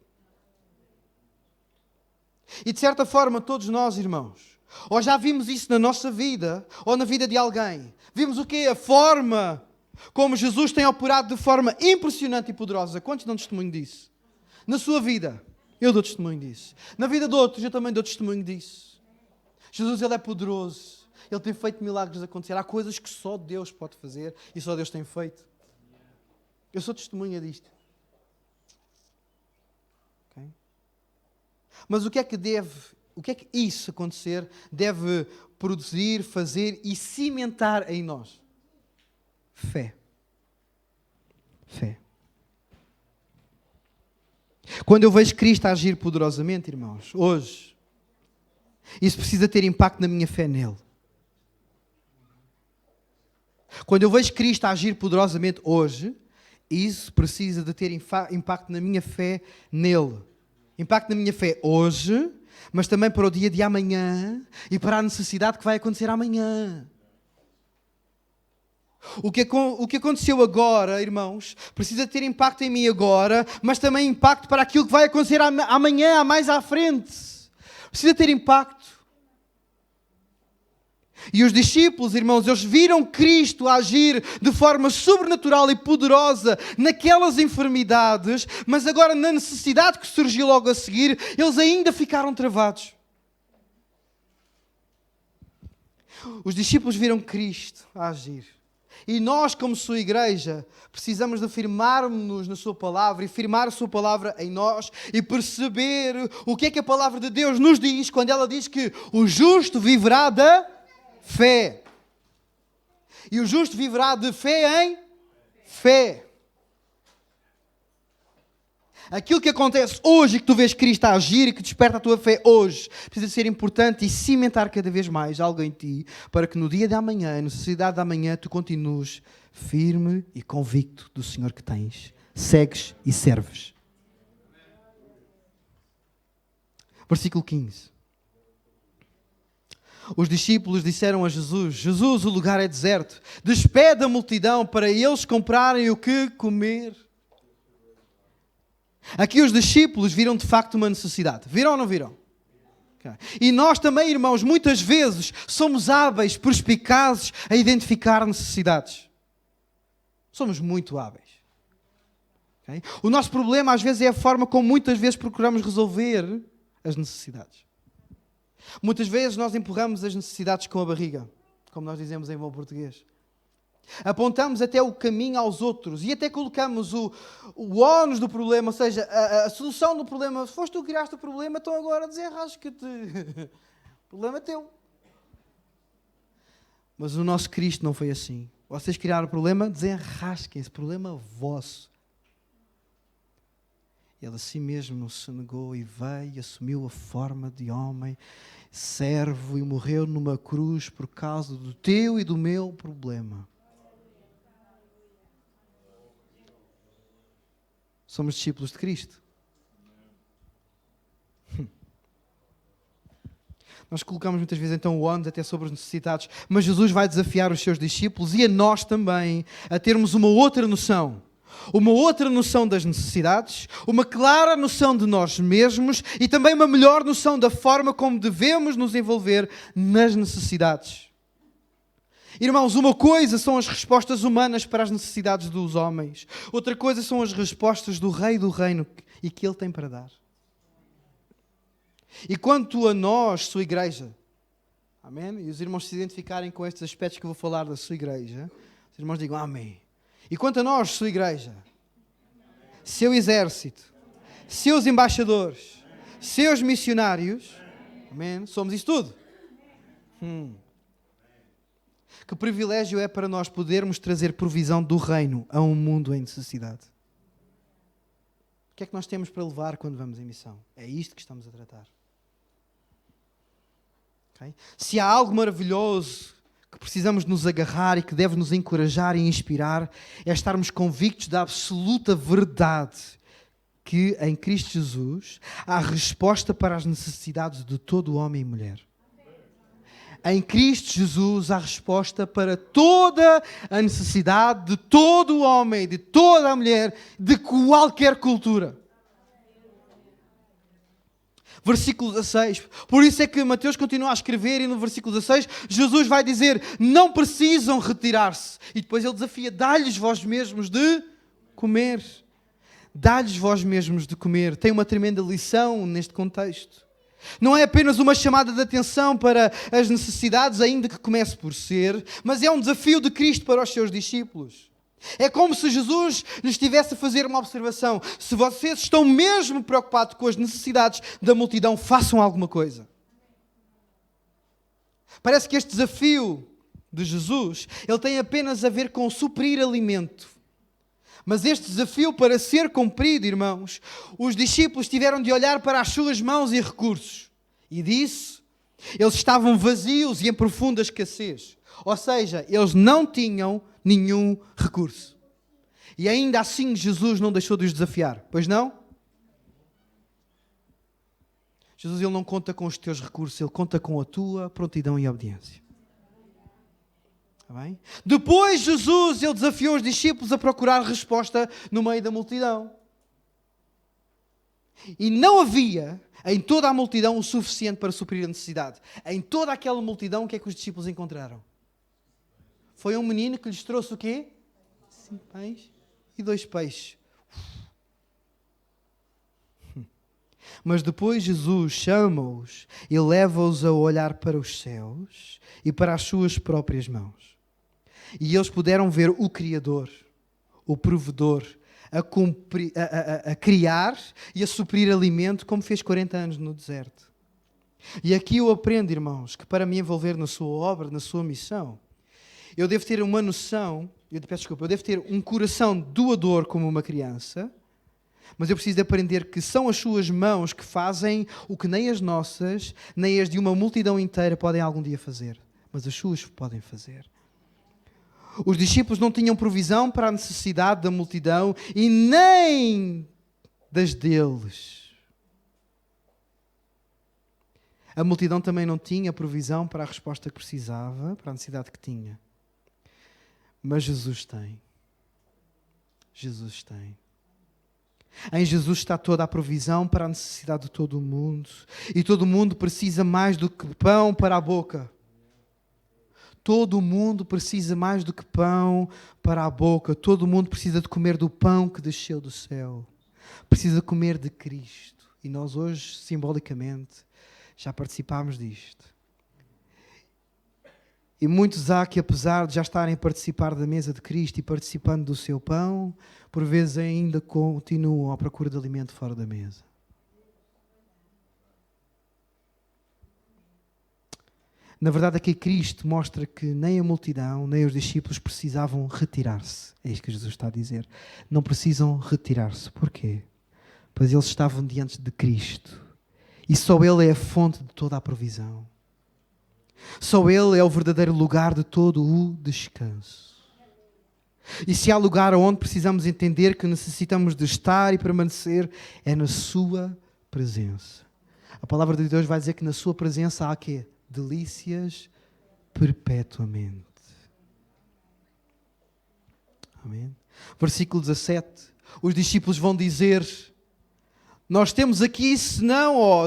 E de certa forma, todos nós, irmãos, ou já vimos isso na nossa vida, ou na vida de alguém. Vimos o quê? A forma como Jesus tem operado de forma impressionante e poderosa. Quantos dão testemunho disso? Na sua vida. Eu dou testemunho disso. Na vida de outros, eu também dou testemunho disso. Jesus, ele é poderoso. Ele tem feito milagres acontecer. Há coisas que só Deus pode fazer e só Deus tem feito. Eu sou testemunha disto. Okay? Mas o que é que isso acontecer deve produzir, fazer e cimentar em nós? Fé. Fé. Quando eu vejo Cristo agir poderosamente, irmãos, hoje, isso precisa ter impacto na minha fé nele. Quando eu vejo Cristo agir poderosamente hoje, isso precisa de ter impacto na minha fé nele. Impacto na minha fé hoje, mas também para o dia de amanhã e para a necessidade que vai acontecer amanhã. O que aconteceu agora, irmãos, precisa ter impacto em mim agora, mas também impacto para aquilo que vai acontecer amanhã, mais à frente. Precisa ter impacto. E os discípulos, irmãos, eles viram Cristo agir de forma sobrenatural e poderosa naquelas enfermidades, mas agora na necessidade que surgiu logo a seguir, eles ainda ficaram travados. Os discípulos viram Cristo agir. E nós, como sua igreja, precisamos de afirmarmos-nos na sua palavra e firmar a sua palavra em nós e perceber o que é que a palavra de Deus nos diz quando ela diz que o justo viverá da fé. E o justo viverá de fé em fé. Aquilo que acontece hoje, que tu vês Cristo a agir e que desperta a tua fé hoje, precisa ser importante e cimentar cada vez mais algo em ti, para que no dia de amanhã, na necessidade de amanhã, tu continues firme e convicto do Senhor que tens. Segues e serves. Versículo 15. Os discípulos disseram a Jesus: Jesus, o lugar é deserto. Despede a multidão para eles comprarem o que comer. Aqui os discípulos viram de facto uma necessidade. Viram ou não viram? Okay. E nós também, irmãos, muitas vezes somos hábeis, perspicazes a identificar necessidades. Somos muito hábeis. Ok? O nosso problema às vezes é a forma como muitas vezes procuramos resolver as necessidades. Muitas vezes nós empurramos as necessidades com a barriga, como nós dizemos em bom português. Apontamos até o caminho aos outros e até colocamos o ónus do problema, ou seja, a solução do problema. Se foste tu que criaste o problema, então agora desenrasca-te. O problema é teu. Mas o nosso Cristo não foi assim. Vocês criaram o problema, desenrasquem-se. Problema vosso. Ele a si mesmo se negou e veio e assumiu a forma de homem, servo, e morreu numa cruz por causa do teu e do meu problema. Somos discípulos de Cristo. Nós colocamos muitas vezes então o ónus até sobre os necessitados, mas Jesus vai desafiar os seus discípulos e a nós também a termos uma outra noção. Uma outra noção das necessidades, uma clara noção de nós mesmos e também uma melhor noção da forma como devemos nos envolver nas necessidades. Irmãos, uma coisa são as respostas humanas para as necessidades dos homens. Outra coisa são as respostas do Rei do Reino e que Ele tem para dar. E quanto a nós, sua igreja, amém? E os irmãos se identificarem com estes aspectos que eu vou falar da sua igreja, os irmãos digam amém. E quanto a nós, sua igreja, seu exército, seus embaixadores, seus missionários, amém? Somos isso tudo. Que privilégio é para nós podermos trazer provisão do reino a um mundo em necessidade. O que é que nós temos para levar quando vamos em missão? É isto que estamos a tratar. Okay? Se há algo maravilhoso que precisamos nos agarrar e que deve nos encorajar e inspirar, é estarmos convictos da absoluta verdade que em Cristo Jesus há resposta para as necessidades de todo homem e mulher. Em Cristo Jesus há resposta para toda a necessidade de todo o homem, de toda a mulher, de qualquer cultura. Versículo 16. Por isso é que Mateus continua a escrever e no versículo 16 Jesus vai dizer, não precisam retirar-se. E depois ele desafia, dá-lhes vós mesmos de comer. Dá-lhes vós mesmos de comer. Tem uma tremenda lição neste contexto. Não é apenas uma chamada de atenção para as necessidades, ainda que comece por ser, mas é um desafio de Cristo para os seus discípulos. É como se Jesus lhes estivesse a fazer uma observação. Se vocês estão mesmo preocupados com as necessidades da multidão, façam alguma coisa. Parece que este desafio de Jesus, ele tem apenas a ver com suprir alimento. Mas este desafio, para ser cumprido, irmãos, os discípulos tiveram de olhar para as suas mãos e recursos. E disso, eles estavam vazios e em profunda escassez. Ou seja, eles não tinham nenhum recurso. E ainda assim Jesus não deixou de os desafiar. Pois não? Jesus, ele não conta com os teus recursos, ele conta com a tua prontidão e obediência. Está bem? Depois Jesus, ele desafiou os discípulos a procurar resposta no meio da multidão. E não havia em toda a multidão o suficiente para suprir a necessidade. Em toda aquela multidão, o que é que os discípulos encontraram? Foi um menino que lhes trouxe o quê? 5 pães e 2 peixes. Mas depois Jesus chama-os e leva-os a olhar para os céus e para as suas próprias mãos. E eles puderam ver o Criador, o provedor, a criar e a suprir alimento, como fez 40 anos no deserto. E aqui eu aprendo, irmãos, que para me envolver na sua obra, na sua missão, eu devo ter uma noção, eu devo ter um coração doador como uma criança, mas eu preciso de aprender que são as suas mãos que fazem o que nem as nossas, nem as de uma multidão inteira podem algum dia fazer, mas as suas podem fazer. Os discípulos não tinham provisão para a necessidade da multidão e nem das deles. A multidão também não tinha provisão para a resposta que precisava, para a necessidade que tinha. Mas Jesus tem. Jesus tem. Em Jesus está toda a provisão para a necessidade de todo o mundo. E todo o mundo precisa mais do que pão para a boca. Todo o mundo precisa mais do que pão para a boca. Todo o mundo precisa de comer do pão que desceu do céu. Precisa comer de Cristo. E nós hoje, simbolicamente, já participámos disto. E muitos há que, apesar de já estarem a participar da mesa de Cristo e participando do seu pão, por vezes ainda continuam à procura de alimento fora da mesa. Na verdade, aqui Cristo mostra que nem a multidão, nem os discípulos precisavam retirar-se. É isto que Jesus está a dizer. Não precisam retirar-se. Porquê? Pois eles estavam diante de Cristo. E só Ele é a fonte de toda a provisão. Só Ele é o verdadeiro lugar de todo o descanso. E se há lugar onde precisamos entender que necessitamos de estar e permanecer, é na Sua presença. A palavra de Deus vai dizer que na Sua presença há quê? Delícias perpetuamente. Amém? Versículo 17. Os discípulos vão dizer: nós temos aqui,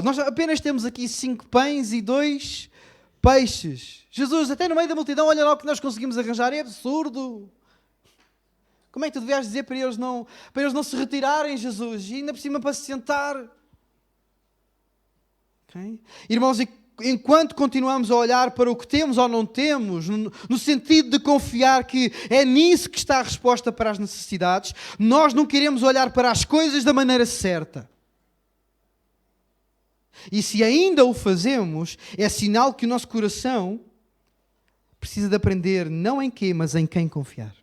nós apenas temos aqui 5 pães e 2 peixes. Jesus, até no meio da multidão, olha lá o que nós conseguimos arranjar. É absurdo. Como é que tu devias dizer para eles não se retirarem, Jesus? E ainda por cima para se sentar. Okay? Irmãos, enquanto continuamos a olhar para o que temos ou não temos, no sentido de confiar que é nisso que está a resposta para as necessidades, nós não queremos olhar para as coisas da maneira certa. E se ainda o fazemos, é sinal que o nosso coração precisa de aprender não em quê, mas em quem confiar.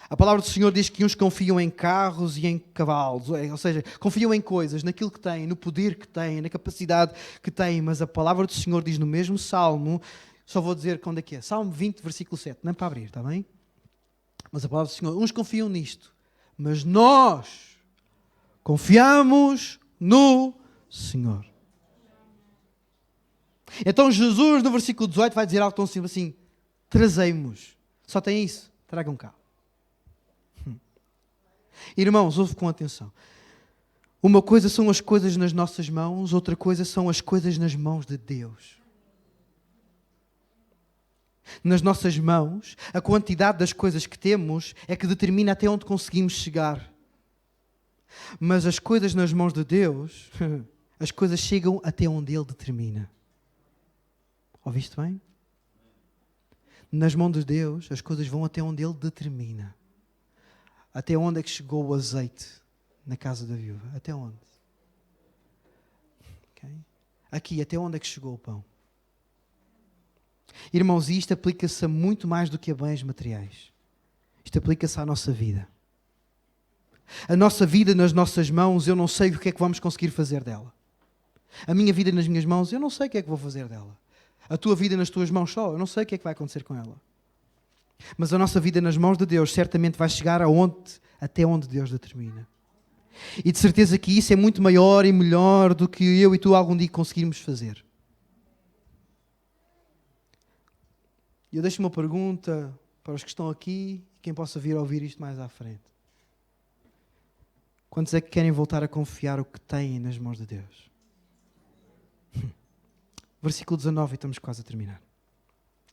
A palavra do Senhor diz que uns confiam em carros e em cavalos, ou seja, confiam em coisas, naquilo que têm, no poder que têm, na capacidade que têm, mas a palavra do Senhor diz no mesmo Salmo, só vou dizer quando é que é, Salmo 20, versículo 7, não é para abrir, está bem? Mas a palavra do Senhor, uns confiam nisto, mas nós confiamos no Senhor. Então Jesus, no versículo 18, vai dizer algo tão simples assim: trazei-mos. Só tem isso? Tragam cá. Irmãos, ouve com atenção. Uma coisa são as coisas nas nossas mãos, outra coisa são as coisas nas mãos de Deus. Nas nossas mãos, a quantidade das coisas que temos é que determina até onde conseguimos chegar. Mas as coisas nas mãos de Deus, as coisas chegam até onde Ele determina. Ouviste bem? Nas mãos de Deus, as coisas vão até onde Ele determina. Até onde é que chegou o azeite na casa da viúva? Até onde? Okay. Aqui, até onde é que chegou o pão? Irmãos, isto aplica-se a muito mais do que a bens materiais. Isto aplica-se à nossa vida. A nossa vida nas nossas mãos, eu não sei o que é que vamos conseguir fazer dela. A minha vida nas minhas mãos, eu não sei o que é que vou fazer dela. A tua vida nas tuas mãos só, eu não sei o que é que vai acontecer com ela. Mas a nossa vida nas mãos de Deus certamente vai chegar até onde Deus determina. E de certeza que isso é muito maior e melhor do que eu e tu algum dia conseguirmos fazer. E eu deixo uma pergunta para os que estão aqui e quem possa vir a ouvir isto mais à frente. Quantos é que querem voltar a confiar o que têm nas mãos de Deus? Versículo 19 e estamos quase a terminar.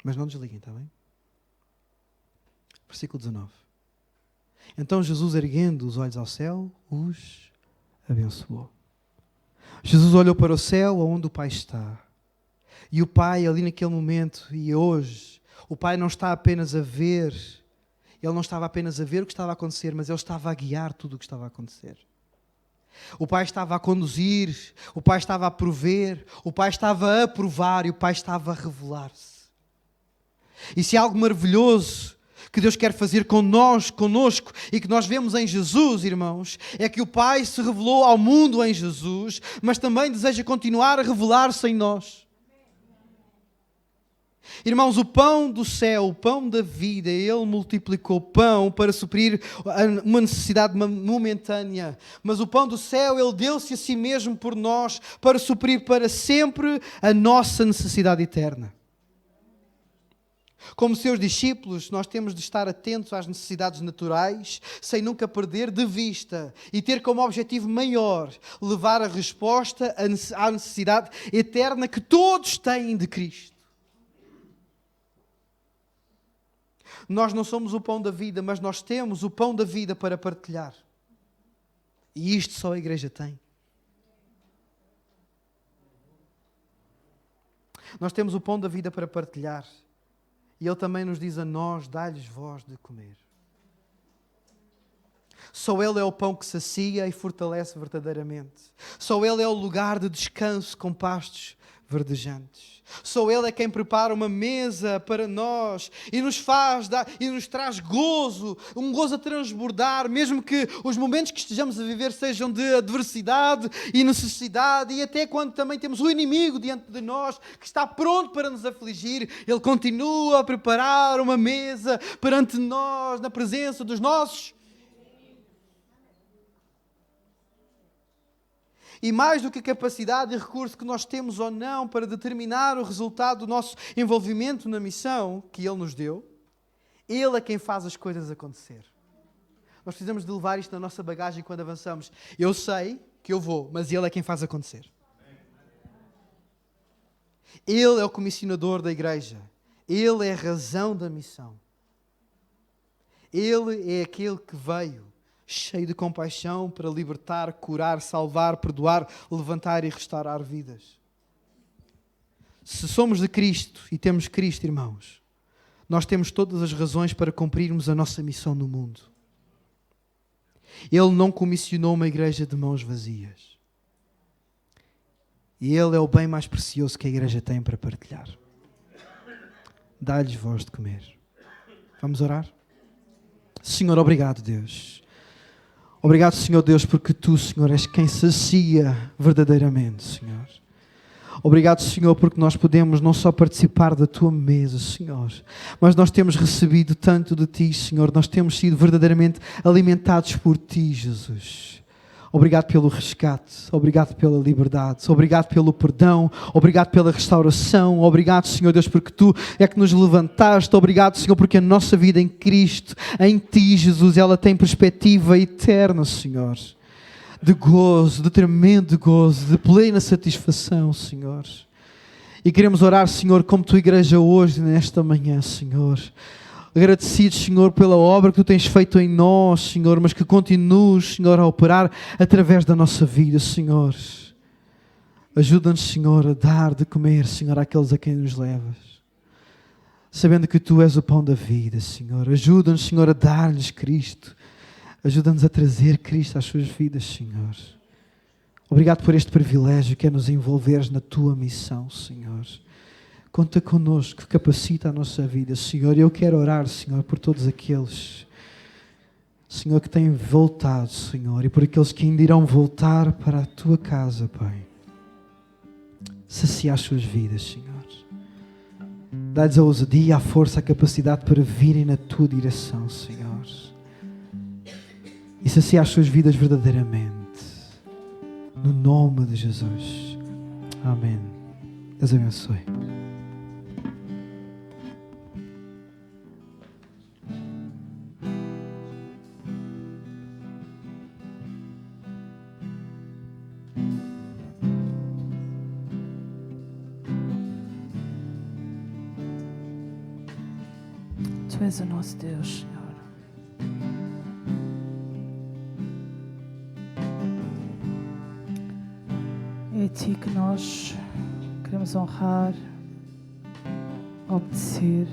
Mas não desliguem, está bem? Versículo 19. Então Jesus, erguendo os olhos ao céu, os abençoou. Jesus olhou para o céu onde o Pai está. E o Pai ali naquele momento e hoje, o Pai não está apenas a ver, Ele não estava apenas a ver o que estava a acontecer, mas Ele estava a guiar tudo o que estava a acontecer. O Pai estava a conduzir, o Pai estava a prover, o Pai estava a aprovar e o Pai estava a revelar-se. E se há algo maravilhoso que Deus quer fazer conosco e que nós vemos em Jesus, irmãos, é que o Pai se revelou ao mundo em Jesus, mas também deseja continuar a revelar-se em nós. Irmãos, o pão do céu, o pão da vida, Ele multiplicou pão para suprir uma necessidade momentânea. Mas o pão do céu, Ele deu-se a si mesmo por nós para suprir para sempre a nossa necessidade eterna. Como seus discípulos, nós temos de estar atentos às necessidades naturais, sem nunca perder de vista e ter como objetivo maior levar a resposta à necessidade eterna que todos têm de Cristo. Nós não somos o pão da vida, mas nós temos o pão da vida para partilhar. E isto só a igreja tem. Nós temos o pão da vida para partilhar. E Ele também nos diz a nós, dá-lhes vós de comer. Só Ele é o pão que sacia e fortalece verdadeiramente. Só Ele é o lugar de descanso com pastos verdejantes. Só Ele é quem prepara uma mesa para nós e nos e nos traz gozo, um gozo a transbordar, mesmo que os momentos que estejamos a viver sejam de adversidade e necessidade, e até quando também temos o inimigo diante de nós que está pronto para nos afligir, Ele continua a preparar uma mesa perante nós, na presença dos nossos. E mais do que a capacidade e recurso que nós temos ou não para determinar o resultado do nosso envolvimento na missão que Ele nos deu, Ele é quem faz as coisas acontecer. Nós precisamos de levar isto na nossa bagagem quando avançamos. Eu sei que eu vou, mas Ele é quem faz acontecer. Ele é o comissionador da igreja. Ele é a razão da missão. Ele é aquele que veio cheio de compaixão para libertar, curar, salvar, perdoar, levantar e restaurar vidas. Se somos de Cristo e temos Cristo, irmãos, nós temos todas as razões para cumprirmos a nossa missão no mundo. Ele não comissionou uma igreja de mãos vazias. E Ele é o bem mais precioso que a igreja tem para partilhar. Dá-lhes vós de comer. Vamos orar? Senhor, obrigado, Deus. Obrigado, Senhor Deus, porque Tu, Senhor, és quem sacia verdadeiramente, Senhor. Obrigado, Senhor, porque nós podemos não só participar da Tua mesa, Senhor, mas nós temos recebido tanto de Ti, Senhor. Nós temos sido verdadeiramente alimentados por Ti, Jesus. Obrigado pelo resgate, obrigado pela liberdade, obrigado pelo perdão, obrigado pela restauração, obrigado, Senhor Deus, porque Tu é que nos levantaste, obrigado, Senhor, porque a nossa vida em Cristo, em Ti, Jesus, ela tem perspectiva eterna, Senhor, de gozo, de tremendo gozo, de plena satisfação, Senhor. E queremos orar, Senhor, como Tua igreja hoje, nesta manhã, Senhor. Agradecidos, Senhor, pela obra que Tu tens feito em nós, Senhor, mas que continues, Senhor, a operar através da nossa vida, Senhor. Ajuda-nos, Senhor, a dar de comer, Senhor, àqueles a quem nos levas. Sabendo que Tu és o pão da vida, Senhor. Ajuda-nos, Senhor, a dar-lhes Cristo. Ajuda-nos a trazer Cristo às suas vidas, Senhor. Obrigado por este privilégio que é nos envolveres na Tua missão, Senhor. Conta connosco, capacita a nossa vida, Senhor. Eu quero orar, Senhor, por todos aqueles, Senhor, que têm voltado, Senhor, e por aqueles que ainda irão voltar para a Tua casa, Pai. Sacia as suas vidas, Senhor. Dá-lhes a ousadia, a força, a capacidade para virem na Tua direção, Senhor. E sacia as suas vidas verdadeiramente. No nome de Jesus. Amém. Deus abençoe. Tu és o nosso Deus, Senhor. É a Ti que nós queremos honrar, obedecer,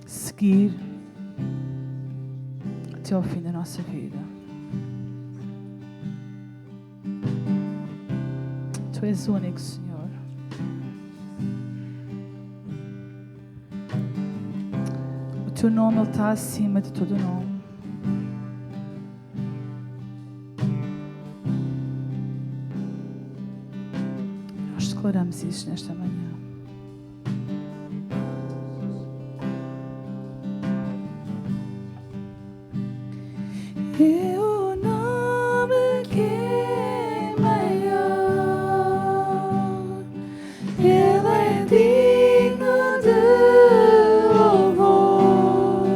seguir até ao fim da nossa vida. Tu és único, Senhor. O Teu nome ele está acima de todo nome. Nós declaramos isso nesta manhã. E o nome que é maior, Ele é digno de louvor.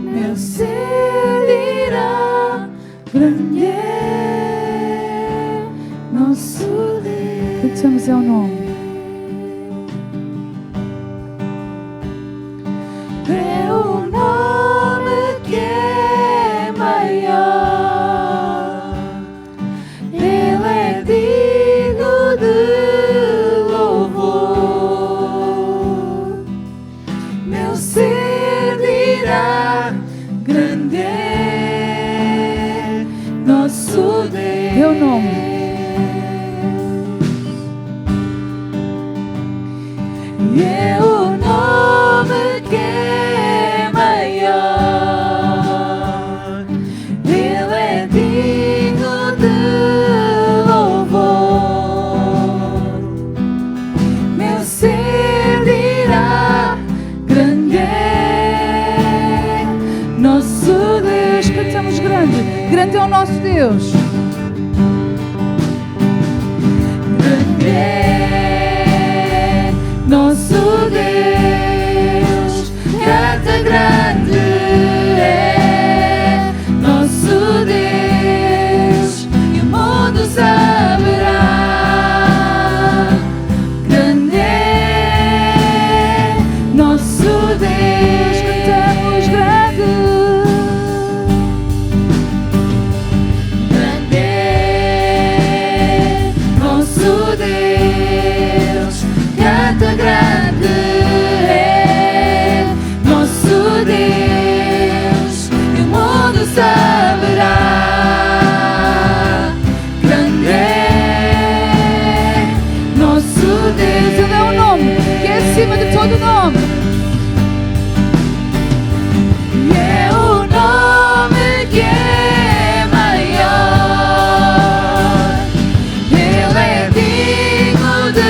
Meu ser dirá, grande é nosso Deus. Cantamos é o nome. grande é nosso Deus. Teu nome. E é o nome que é maior. Ele é digno de louvor. Meu ser dirá: grande é nosso Deus. Cantamos grande. Grande é o nosso Deus. Grande é nosso Deus. Canta grande é nosso Deus. E o mundo saberá. Grande é nosso Deus. Cantamos grande. Grande é nosso Deus. Canta grande é nosso Deus. E o mundo saberá. Grande é nosso Deus. Ele é o nome que é acima de todo nome. E é o nome que é maior. Ele é digno de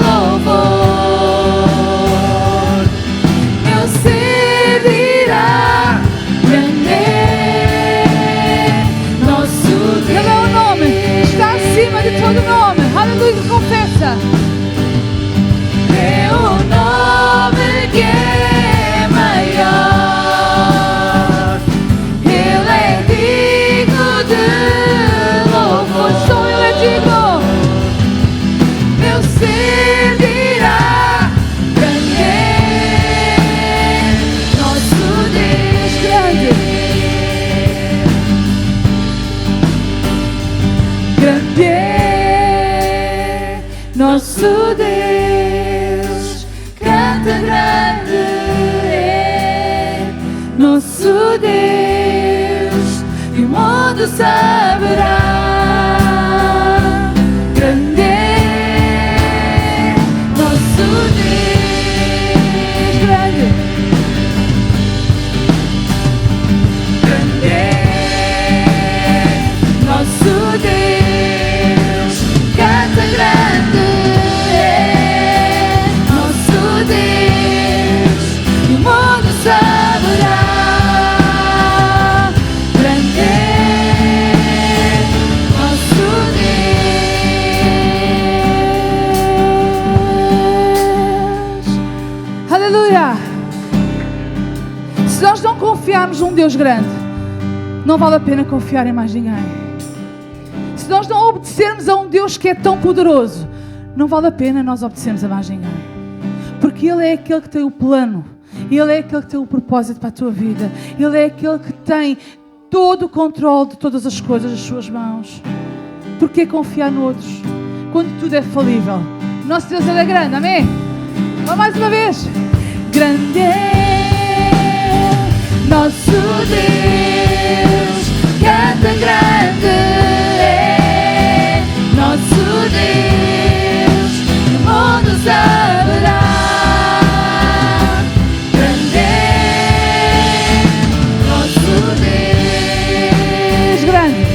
louvor. Meu ser dirá: grande é nosso Deus. Ele é o nome que está acima de todo nome. Aleluia, confessa. É o nome que é maior. Ele é digno de louvor. Só Ele é digno. Meu ser dirá: grande é nosso Deus. Grande. Grande é nosso Deus. Canta grande é nosso Deus. E o mundo saberá. Grande é nosso Deus. Grande. Grande é nosso Deus. Canta grande é nosso Deus. E o mundo saberá. Grande é nosso Deus. Aleluia. Se nós não confiarmos num Deus grande, não vale a pena confiar em mais ninguém. Se nós não obedecermos a um Deus que é tão poderoso, não vale a pena nós obedecermos a mais ninguém. Porque Ele é aquele que tem o plano. Ele é aquele que tem o propósito para a tua vida. Ele é aquele que tem todo o controle de todas as coisas nas suas mãos. Por que confiar noutros quando tudo é falível? Nosso Deus Ele é grande, amém? Vamos mais uma vez. Grande é nosso Deus. Canta grande é nosso Deus. E o mundo saberá. Grande é nosso Deus. Grande.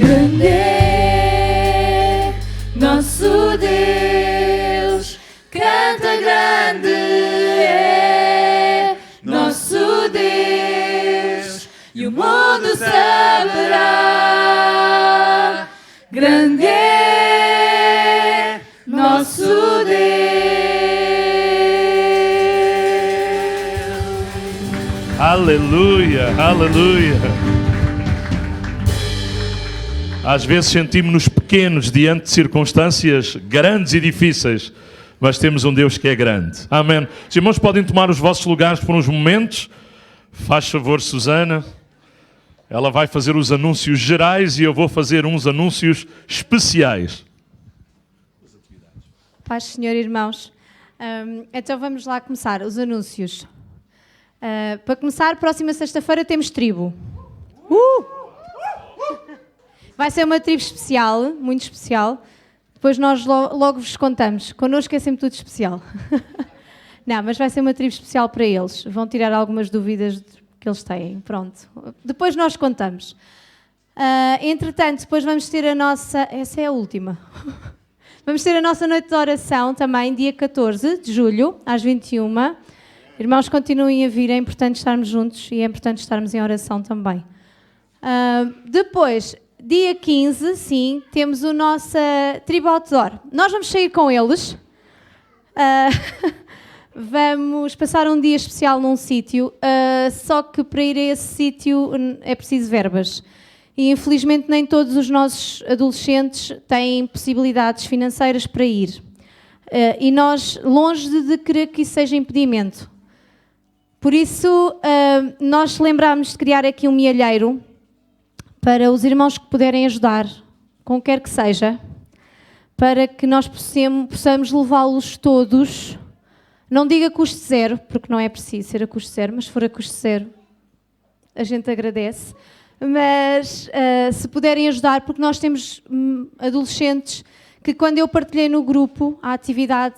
Grande é nosso Deus. Canta grande é nosso Deus. E o mundo saberá. Grande é nosso Deus. Aleluia, aleluia. Às vezes sentimos-nos pequenos diante de circunstâncias grandes e difíceis, mas temos um Deus que é grande. Amém. Os irmãos podem tomar os vossos lugares por uns momentos. Faz favor, Susana. Ela vai fazer os anúncios gerais e eu vou fazer uns anúncios especiais. Paz, Senhor, irmãos. Então vamos lá começar os anúncios. Para começar, próxima sexta-feira temos tribo. Vai ser uma tribo especial, muito especial. Depois nós logo vos contamos. Connosco é sempre tudo especial. Não, mas vai ser uma tribo especial para eles. Vão tirar algumas dúvidas que eles têm. Pronto. Depois nós contamos. Entretanto, depois vamos ter a nossa... Essa é a última. Vamos ter a nossa noite de oração também, dia 14 de julho, às 21h. Irmãos, continuem a vir. É importante estarmos juntos e é importante estarmos em oração também. Depois, dia 15, sim, temos o nosso tribo outdoor. Nós vamos sair com eles. Vamos passar um dia especial num sítio, só que para ir a esse sítio é preciso verbas. E infelizmente nem todos os nossos adolescentes têm possibilidades financeiras para ir. E nós, longe de querer que isso seja impedimento. Por isso, nós lembrámos de criar aqui um mielheiro para os irmãos que puderem ajudar, com o que quer que seja, para que nós possamos levá-los todos. Não diga custo zero, porque não é preciso ser a custo zero, mas se for a custo zero, a gente agradece. Mas se puderem ajudar, porque nós temos adolescentes que quando eu partilhei no grupo a atividade,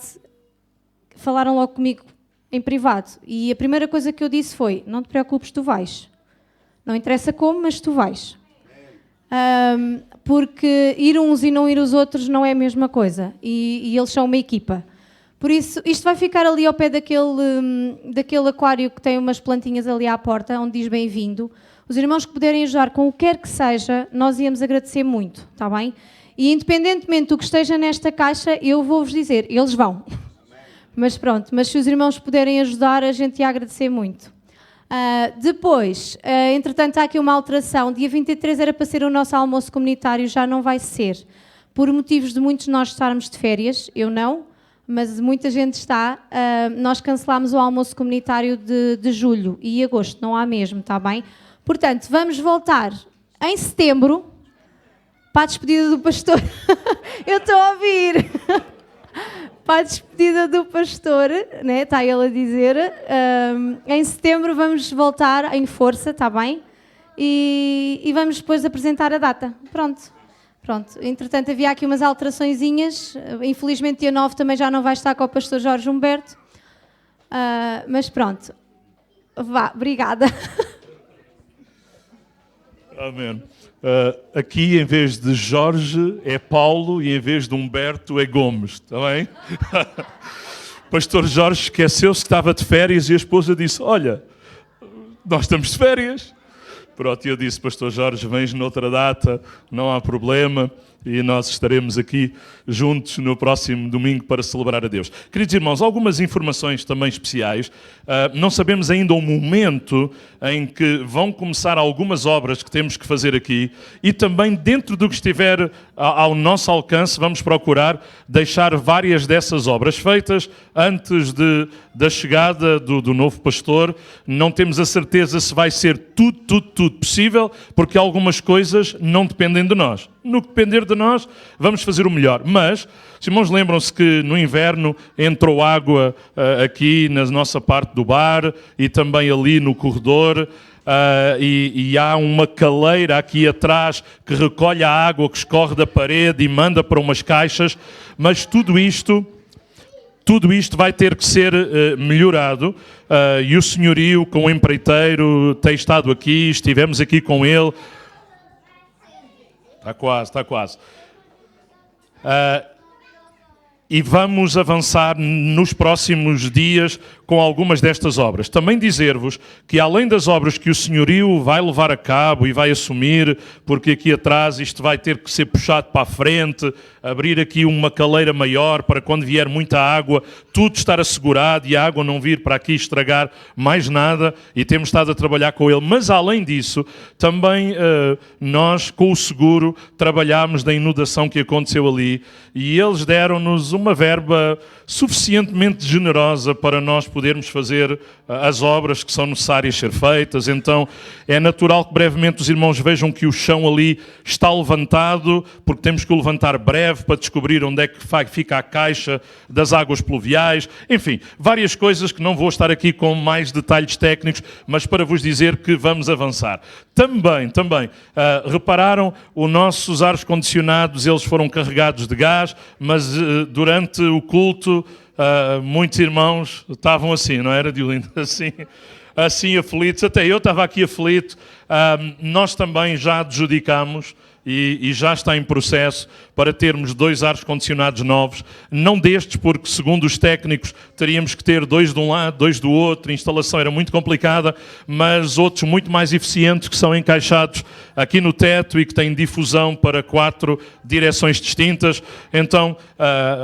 falaram logo comigo em privado. E a primeira coisa que eu disse foi, não te preocupes, tu vais. Não interessa como, mas tu vais. Porque ir uns e não ir os outros não é a mesma coisa. E eles são uma equipa. Por isso, isto vai ficar ali ao pé daquele aquário que tem umas plantinhas ali à porta, onde diz bem-vindo. Os irmãos que puderem ajudar com o que quer que seja, nós íamos agradecer muito, está bem? E independentemente do que esteja nesta caixa, eu vou-vos dizer, eles vão. Mas pronto, mas se os irmãos puderem ajudar, a gente ia agradecer muito. Depois, entretanto, há aqui uma alteração. Dia 23 era para ser o nosso almoço comunitário, já não vai ser. Por motivos de muitos de nós estarmos de férias, eu não, mas muita gente está. Nós cancelámos o almoço comunitário de julho e agosto, não há mesmo, está bem? Portanto, vamos voltar em setembro para a despedida do pastor. Eu estou a ouvir. Para a despedida do pastor, né? Está ele a dizer. Em setembro vamos voltar em força, está bem? E vamos depois apresentar a data. Pronto. Entretanto, havia aqui umas alteraçõezinhas. Infelizmente, dia 9 também já não vai estar com o pastor Jorge Humberto. Mas pronto. Vá, obrigada. Amém. Aqui, em vez de Jorge, é Paulo, e em vez de Humberto, é Gomes, está bem? O pastor Jorge esqueceu-se que estava de férias e a esposa disse, olha, nós estamos de férias. Pronto, eu disse, pastor Jorge, vens noutra data, não há problema, e nós estaremos aqui juntos no próximo domingo para celebrar a Deus. Queridos irmãos, algumas informações também especiais. Não sabemos ainda o momento em que vão começar algumas obras que temos que fazer aqui, e também dentro do que estiver ao nosso alcance, vamos procurar deixar várias dessas obras feitas antes da chegada do novo pastor. Não temos a certeza se vai ser tudo possível, porque algumas coisas não dependem de nós. No que depender de nós, vamos fazer o melhor. Mas, os irmãos lembram-se que no inverno entrou água aqui na nossa parte do bar e também ali no corredor. E há uma caleira aqui atrás que recolhe a água que escorre da parede e manda para umas caixas. Mas tudo isto vai ter que ser melhorado. E o senhorio com o empreiteiro tem estado aqui, estivemos aqui com ele. Está quase. E vamos avançar nos próximos dias com algumas destas obras. Também dizer-vos que além das obras que o senhorio vai levar a cabo e vai assumir, porque aqui atrás isto vai ter que ser puxado para a frente, abrir aqui uma caleira maior para quando vier muita água, tudo estar assegurado e a água não vir para aqui estragar mais nada, e temos estado a trabalhar com ele. Mas além disso, também nós com o seguro trabalhámos da inundação que aconteceu ali, e eles deram-nos uma verba suficientemente generosa para nós podermos fazer as obras que são necessárias ser feitas. Então é natural que brevemente os irmãos vejam que o chão ali está levantado, porque temos que o levantar breve, breve para descobrir onde é que fica a caixa das águas pluviais. Enfim, várias coisas que não vou estar aqui com mais detalhes técnicos, mas para vos dizer que vamos avançar. Também, repararam, os nossos ares-condicionados, eles foram carregados de gás, mas durante o culto, muitos irmãos estavam assim, não era, Diolinda? Assim aflitos, até eu estava aqui aflito. Nós também já adjudicamos e já está em processo para termos 2 ares-condicionados novos, não destes, porque segundo os técnicos teríamos que ter 2 de um lado, 2 do outro, a instalação era muito complicada, mas outros muito mais eficientes que são encaixados aqui no teto e que têm difusão para 4 direções distintas. Então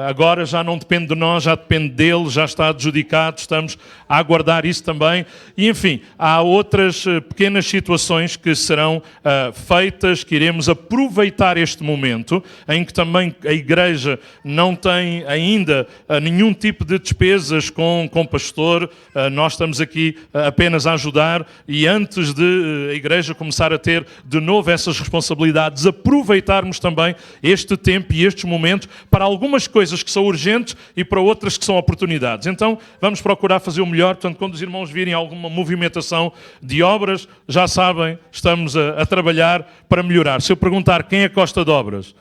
agora já não depende de nós, já depende dele, já está adjudicado, estamos a aguardar isso também. E enfim, há outras pequenas situações que serão feitas, que iremos aproveitar este momento em que também a Igreja não tem ainda nenhum tipo de despesas com pastor. Nós estamos aqui apenas a ajudar e antes de a Igreja começar a ter de novo essas responsabilidades, aproveitarmos também este tempo e estes momentos para algumas coisas que são urgentes e para outras que são oportunidades. Então vamos procurar fazer o melhor. Portanto, quando os irmãos virem alguma movimentação de obras, já sabem, estamos a trabalhar para melhorar. Se eu perguntar quem é que gosta de obras,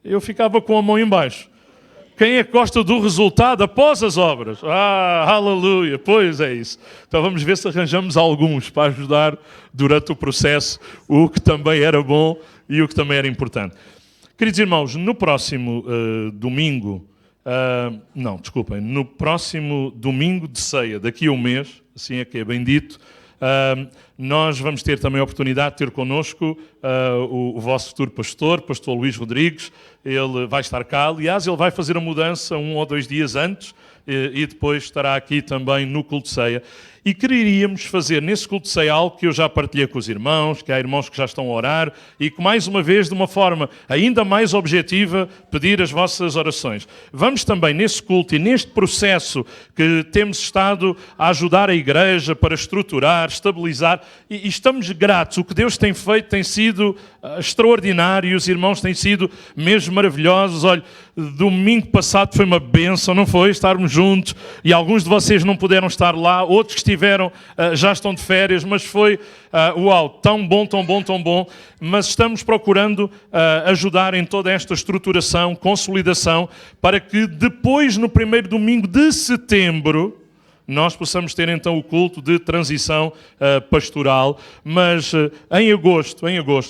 eu ficava com a mão em baixo. Quem é que gosta do resultado após as obras? Aleluia, pois é isso. Então vamos ver se arranjamos alguns para ajudar durante o processo, o que também era bom e o que também era importante. Queridos irmãos, no próximo domingo, no próximo domingo de ceia, daqui a um mês, assim é que é bem dito, nós vamos ter também a oportunidade de ter connosco o vosso futuro pastor Luís Rodrigues. Ele vai estar cá, aliás, ele vai fazer a mudança 1 ou 2 dias antes e depois estará aqui também no culto de ceia. E queríamos fazer nesse culto de ceia algo que eu já partilhei com os irmãos, que há irmãos que já estão a orar e que mais uma vez, de uma forma ainda mais objetiva, pedir as vossas orações. Vamos também nesse culto e neste processo que temos estado a ajudar a Igreja para estruturar, estabilizar e estamos gratos. O que Deus tem feito tem sido extraordinário, os irmãos têm sido mesmo maravilhosos. Olha, domingo passado foi uma bênção, não foi? Estarmos juntos e alguns de vocês não puderam estar lá, outros que estiveram já estão de férias, mas foi tão bom, mas estamos procurando ajudar em toda esta estruturação, consolidação, para que depois, no primeiro domingo de setembro, nós possamos ter então o culto de transição pastoral, mas em agosto,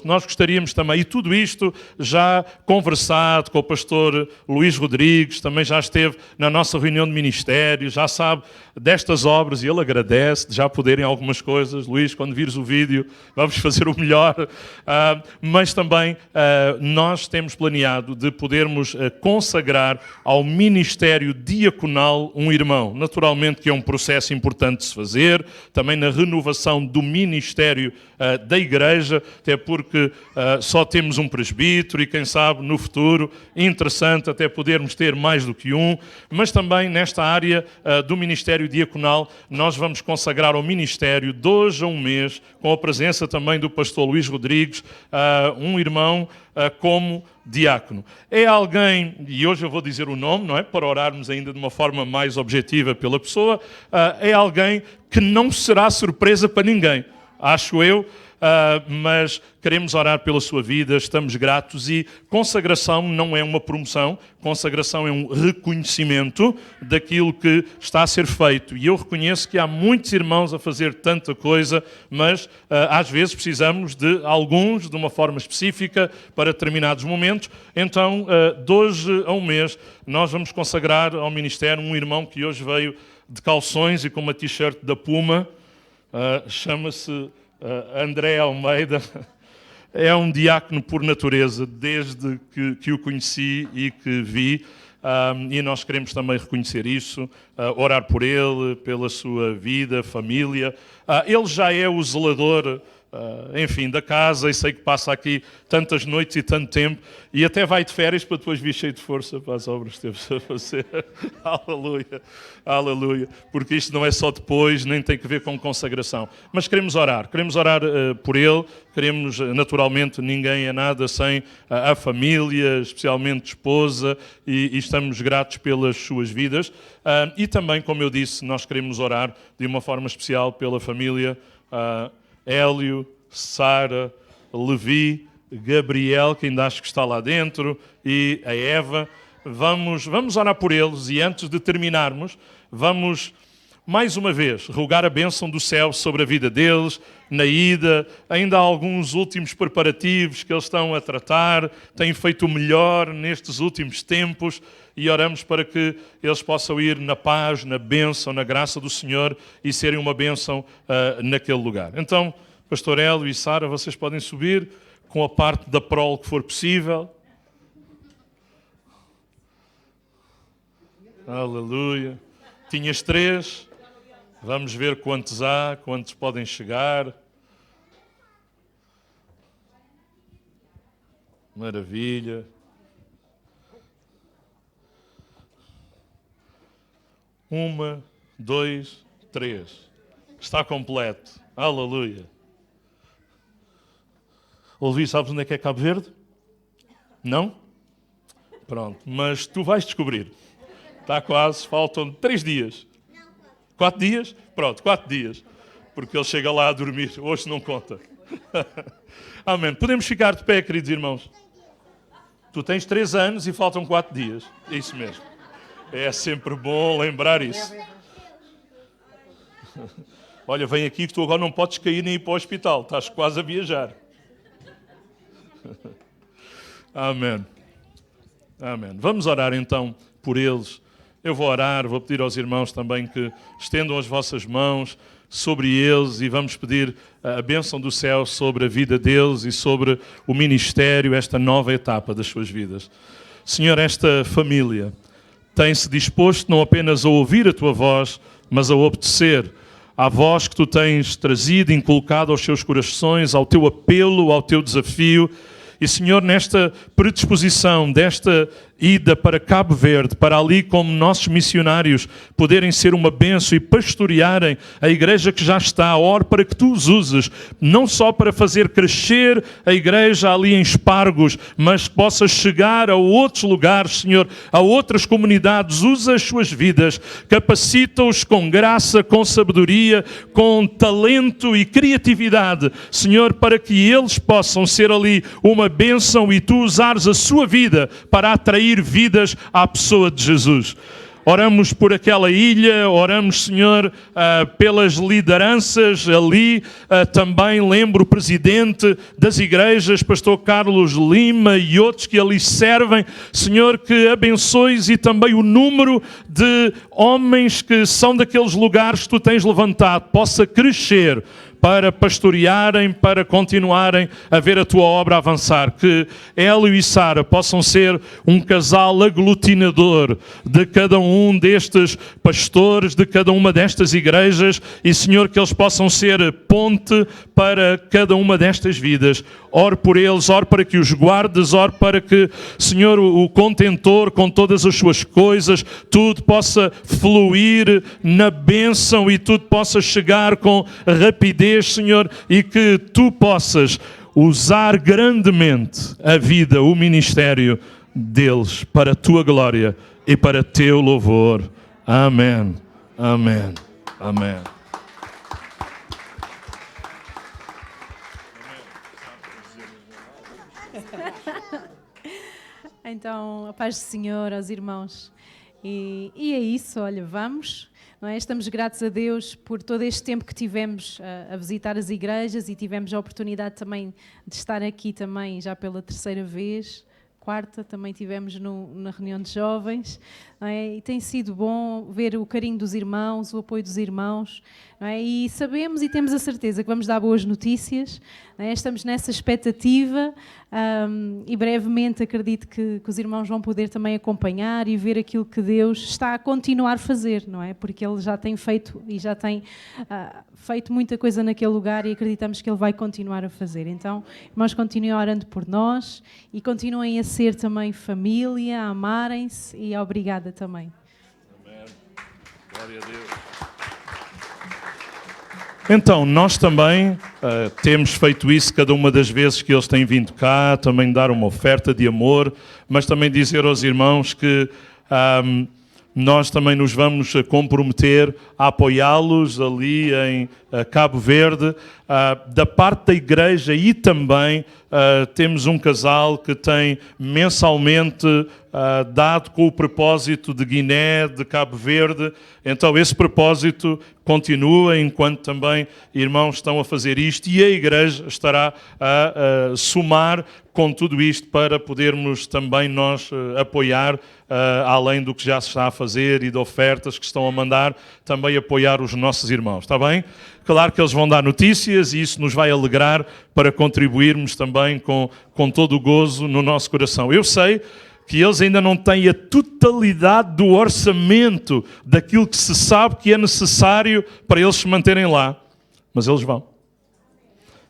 nós gostaríamos também, e tudo isto já conversado com o pastor Luís Rodrigues, também já esteve na nossa reunião de ministério, já sabe destas obras e ele agradece de já poderem algumas coisas. Luís, quando vires o vídeo, vamos fazer o melhor, mas também nós temos planeado de podermos consagrar ao ministério diaconal um irmão, naturalmente que é um processo importante de se fazer, também na renovação do ministério da Igreja, até porque só temos um presbítero e quem sabe no futuro, interessante até podermos ter mais do que um, mas também nesta área do ministério diaconal, nós vamos consagrar ao ministério de hoje a um mês, com a presença também do pastor Luís Rodrigues, um irmão como diácono. É alguém, e hoje eu vou dizer o nome, não é? Para orarmos ainda de uma forma mais objetiva pela pessoa, é alguém que não será surpresa para ninguém, acho eu, mas queremos orar pela sua vida, estamos gratos e consagração não é uma promoção, consagração é um reconhecimento daquilo que está a ser feito. E eu reconheço que há muitos irmãos a fazer tanta coisa, mas às vezes precisamos de alguns, de uma forma específica, para determinados momentos. Então, de hoje a um mês, nós vamos consagrar ao ministério um irmão que hoje veio de calções e com uma t-shirt da Puma, chama-se André Almeida. É um diácono por natureza, desde que o conheci e que vi, e nós queremos também reconhecer isso, orar por ele, pela sua vida, família. Ele já é o zelador enfim, da casa, e sei que passa aqui tantas noites e tanto tempo, e até vai de férias para depois vir cheio de força para as obras que teve a fazer. Aleluia, aleluia. Porque isto não é só depois, nem tem que ver com consagração. Mas queremos orar por ele, queremos, naturalmente, ninguém é nada sem a família, especialmente esposa, e estamos gratos pelas suas vidas. E também, como eu disse, nós queremos orar de uma forma especial pela família Hélio, Sara, Levi, Gabriel, que ainda acho que está lá dentro, e a Eva. Vamos orar por eles, e antes de terminarmos, vamos mais uma vez rogar a bênção do céu sobre a vida deles, na ida. Ainda há alguns últimos preparativos que eles estão a tratar, têm feito o melhor nestes últimos tempos, e oramos para que eles possam ir na paz, na bênção, na graça do Senhor, e serem uma bênção naquele lugar. Então, Pastor Hélio e Sara, vocês podem subir com a parte da prole que for possível. Aleluia. Tinhas 3. Vamos ver quantos há, quantos podem chegar. Maravilha. 1, 2, 3. Está completo. Aleluia. Ouvi, sabes onde é que é Cabo Verde? Não? Pronto, mas tu vais descobrir. Está quase, faltam 3 dias. 4 dias? Pronto, 4 dias. Porque ele chega lá a dormir. Hoje não conta. Amém. Podemos ficar de pé, queridos irmãos? Tu tens 3 anos e faltam 4 dias. É isso mesmo. É sempre bom lembrar isso. Olha, vem aqui que tu agora não podes cair nem ir para o hospital. Estás quase a viajar. Amém. Amém. Vamos orar então por eles. Eu vou orar, vou pedir aos irmãos também que estendam as vossas mãos sobre eles, e vamos pedir a bênção do céu sobre a vida deles e sobre o ministério, esta nova etapa das suas vidas. Senhor, esta família tem-se disposto não apenas a ouvir a tua voz, mas a obedecer à voz que tu tens trazido, inculcado aos seus corações, ao teu apelo, ao teu desafio. E, Senhor, nesta predisposição desta ida para Cabo Verde, para ali como nossos missionários poderem ser uma bênção e pastorearem a igreja que já está, oro para que tu os uses, não só para fazer crescer a igreja ali em Espargos, mas que possas chegar a outros lugares, Senhor, a outras comunidades. Usa as suas vidas, capacita-os com graça, com sabedoria, com talento e criatividade, Senhor, para que eles possam ser ali uma bênção e tu usares a sua vida para atrair vidas à pessoa de Jesus. Oramos por aquela ilha, oramos, Senhor, pelas lideranças ali. Também lembro o presidente das igrejas, pastor Carlos Lima, e outros que ali servem. Senhor, que abençoes e também o número de homens que são daqueles lugares que tu tens levantado possa crescer, para pastorearem, para continuarem a ver a tua obra avançar. Que Hélio e Sara possam ser um casal aglutinador de cada um destes pastores, de cada uma destas igrejas, e, Senhor, que eles possam ser ponte para cada uma destas vidas. Oro por eles, oro para que os guardes, oro para que, Senhor, o contentor com todas as suas coisas, tudo possa fluir na bênção e tudo possa chegar com rapidez, Senhor, e que tu possas usar grandemente a vida, o ministério deles para a tua glória e para teu louvor. Amém. Amém. Amém. Então, a paz do Senhor aos irmãos. E é isso, olha, vamos. Não é? Estamos gratos a Deus por todo este tempo que tivemos a visitar as igrejas, e tivemos a oportunidade também de estar aqui também já pela 3ª vez, quarta também tivemos na reunião de jovens, não é? E tem sido bom ver o carinho dos irmãos, o apoio dos irmãos, não é? E sabemos e temos a certeza que vamos dar boas notícias, não é? Estamos nessa expectativa e brevemente acredito que os irmãos vão poder também acompanhar e ver aquilo que Deus está a continuar a fazer, não é? Porque Ele já tem feito e já tem feito muita coisa naquele lugar e acreditamos que Ele vai continuar a fazer. Então, irmãos, continuem orando por nós e continuem a ser também família, a amarem-se e obrigada também. Amém. Glória a Deus. Então, nós também temos feito isso cada uma das vezes que eles têm vindo cá, também dar uma oferta de amor, mas também dizer aos irmãos que nós também nos vamos comprometer a apoiá-los ali em Cabo Verde, da parte da igreja, e também temos um casal que tem mensalmente dado com o propósito de Guiné, de Cabo Verde. Então esse propósito continua enquanto também irmãos estão a fazer isto, e a igreja estará a somar com tudo isto para podermos também nós apoiar, além do que já se está a fazer e de ofertas que estão a mandar, também apoiar os nossos irmãos, está bem? Claro que eles vão dar notícias e isso nos vai alegrar para contribuirmos também com todo o gozo no nosso coração. Eu sei que eles ainda não têm a totalidade do orçamento daquilo que se sabe que é necessário para eles se manterem lá, mas eles vão.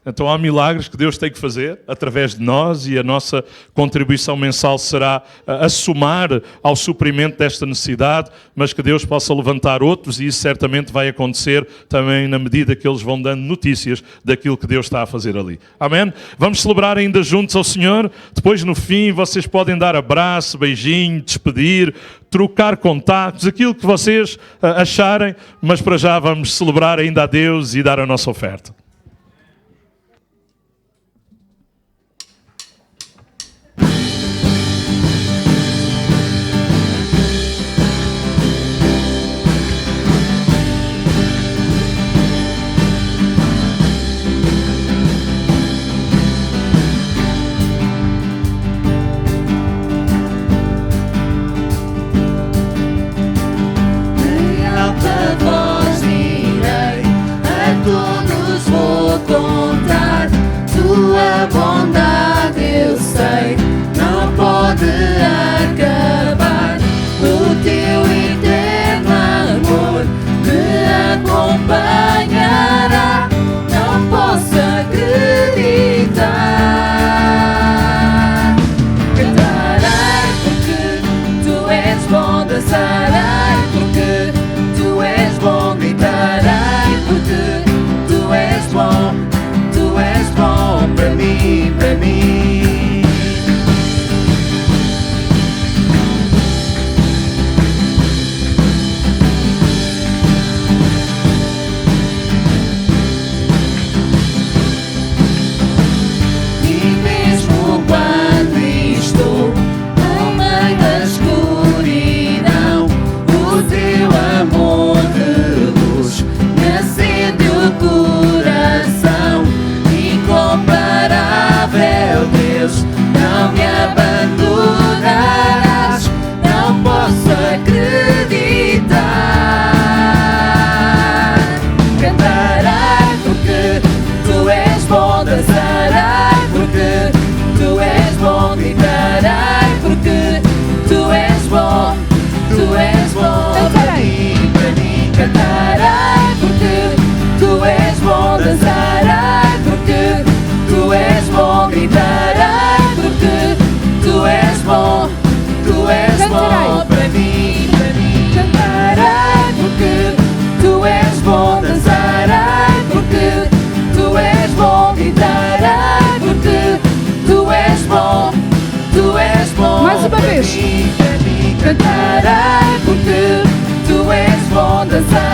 Então há milagres que Deus tem que fazer através de nós, e a nossa contribuição mensal será a somar ao suprimento desta necessidade, mas que Deus possa levantar outros, e isso certamente vai acontecer também na medida que eles vão dando notícias daquilo que Deus está a fazer ali. Amém? Vamos celebrar ainda juntos ao Senhor. Depois no fim vocês podem dar abraço, beijinho, despedir, trocar contactos, aquilo que vocês acharem, mas para já vamos celebrar ainda a Deus e dar a nossa oferta. Cantarei porque tu és bom, dançarei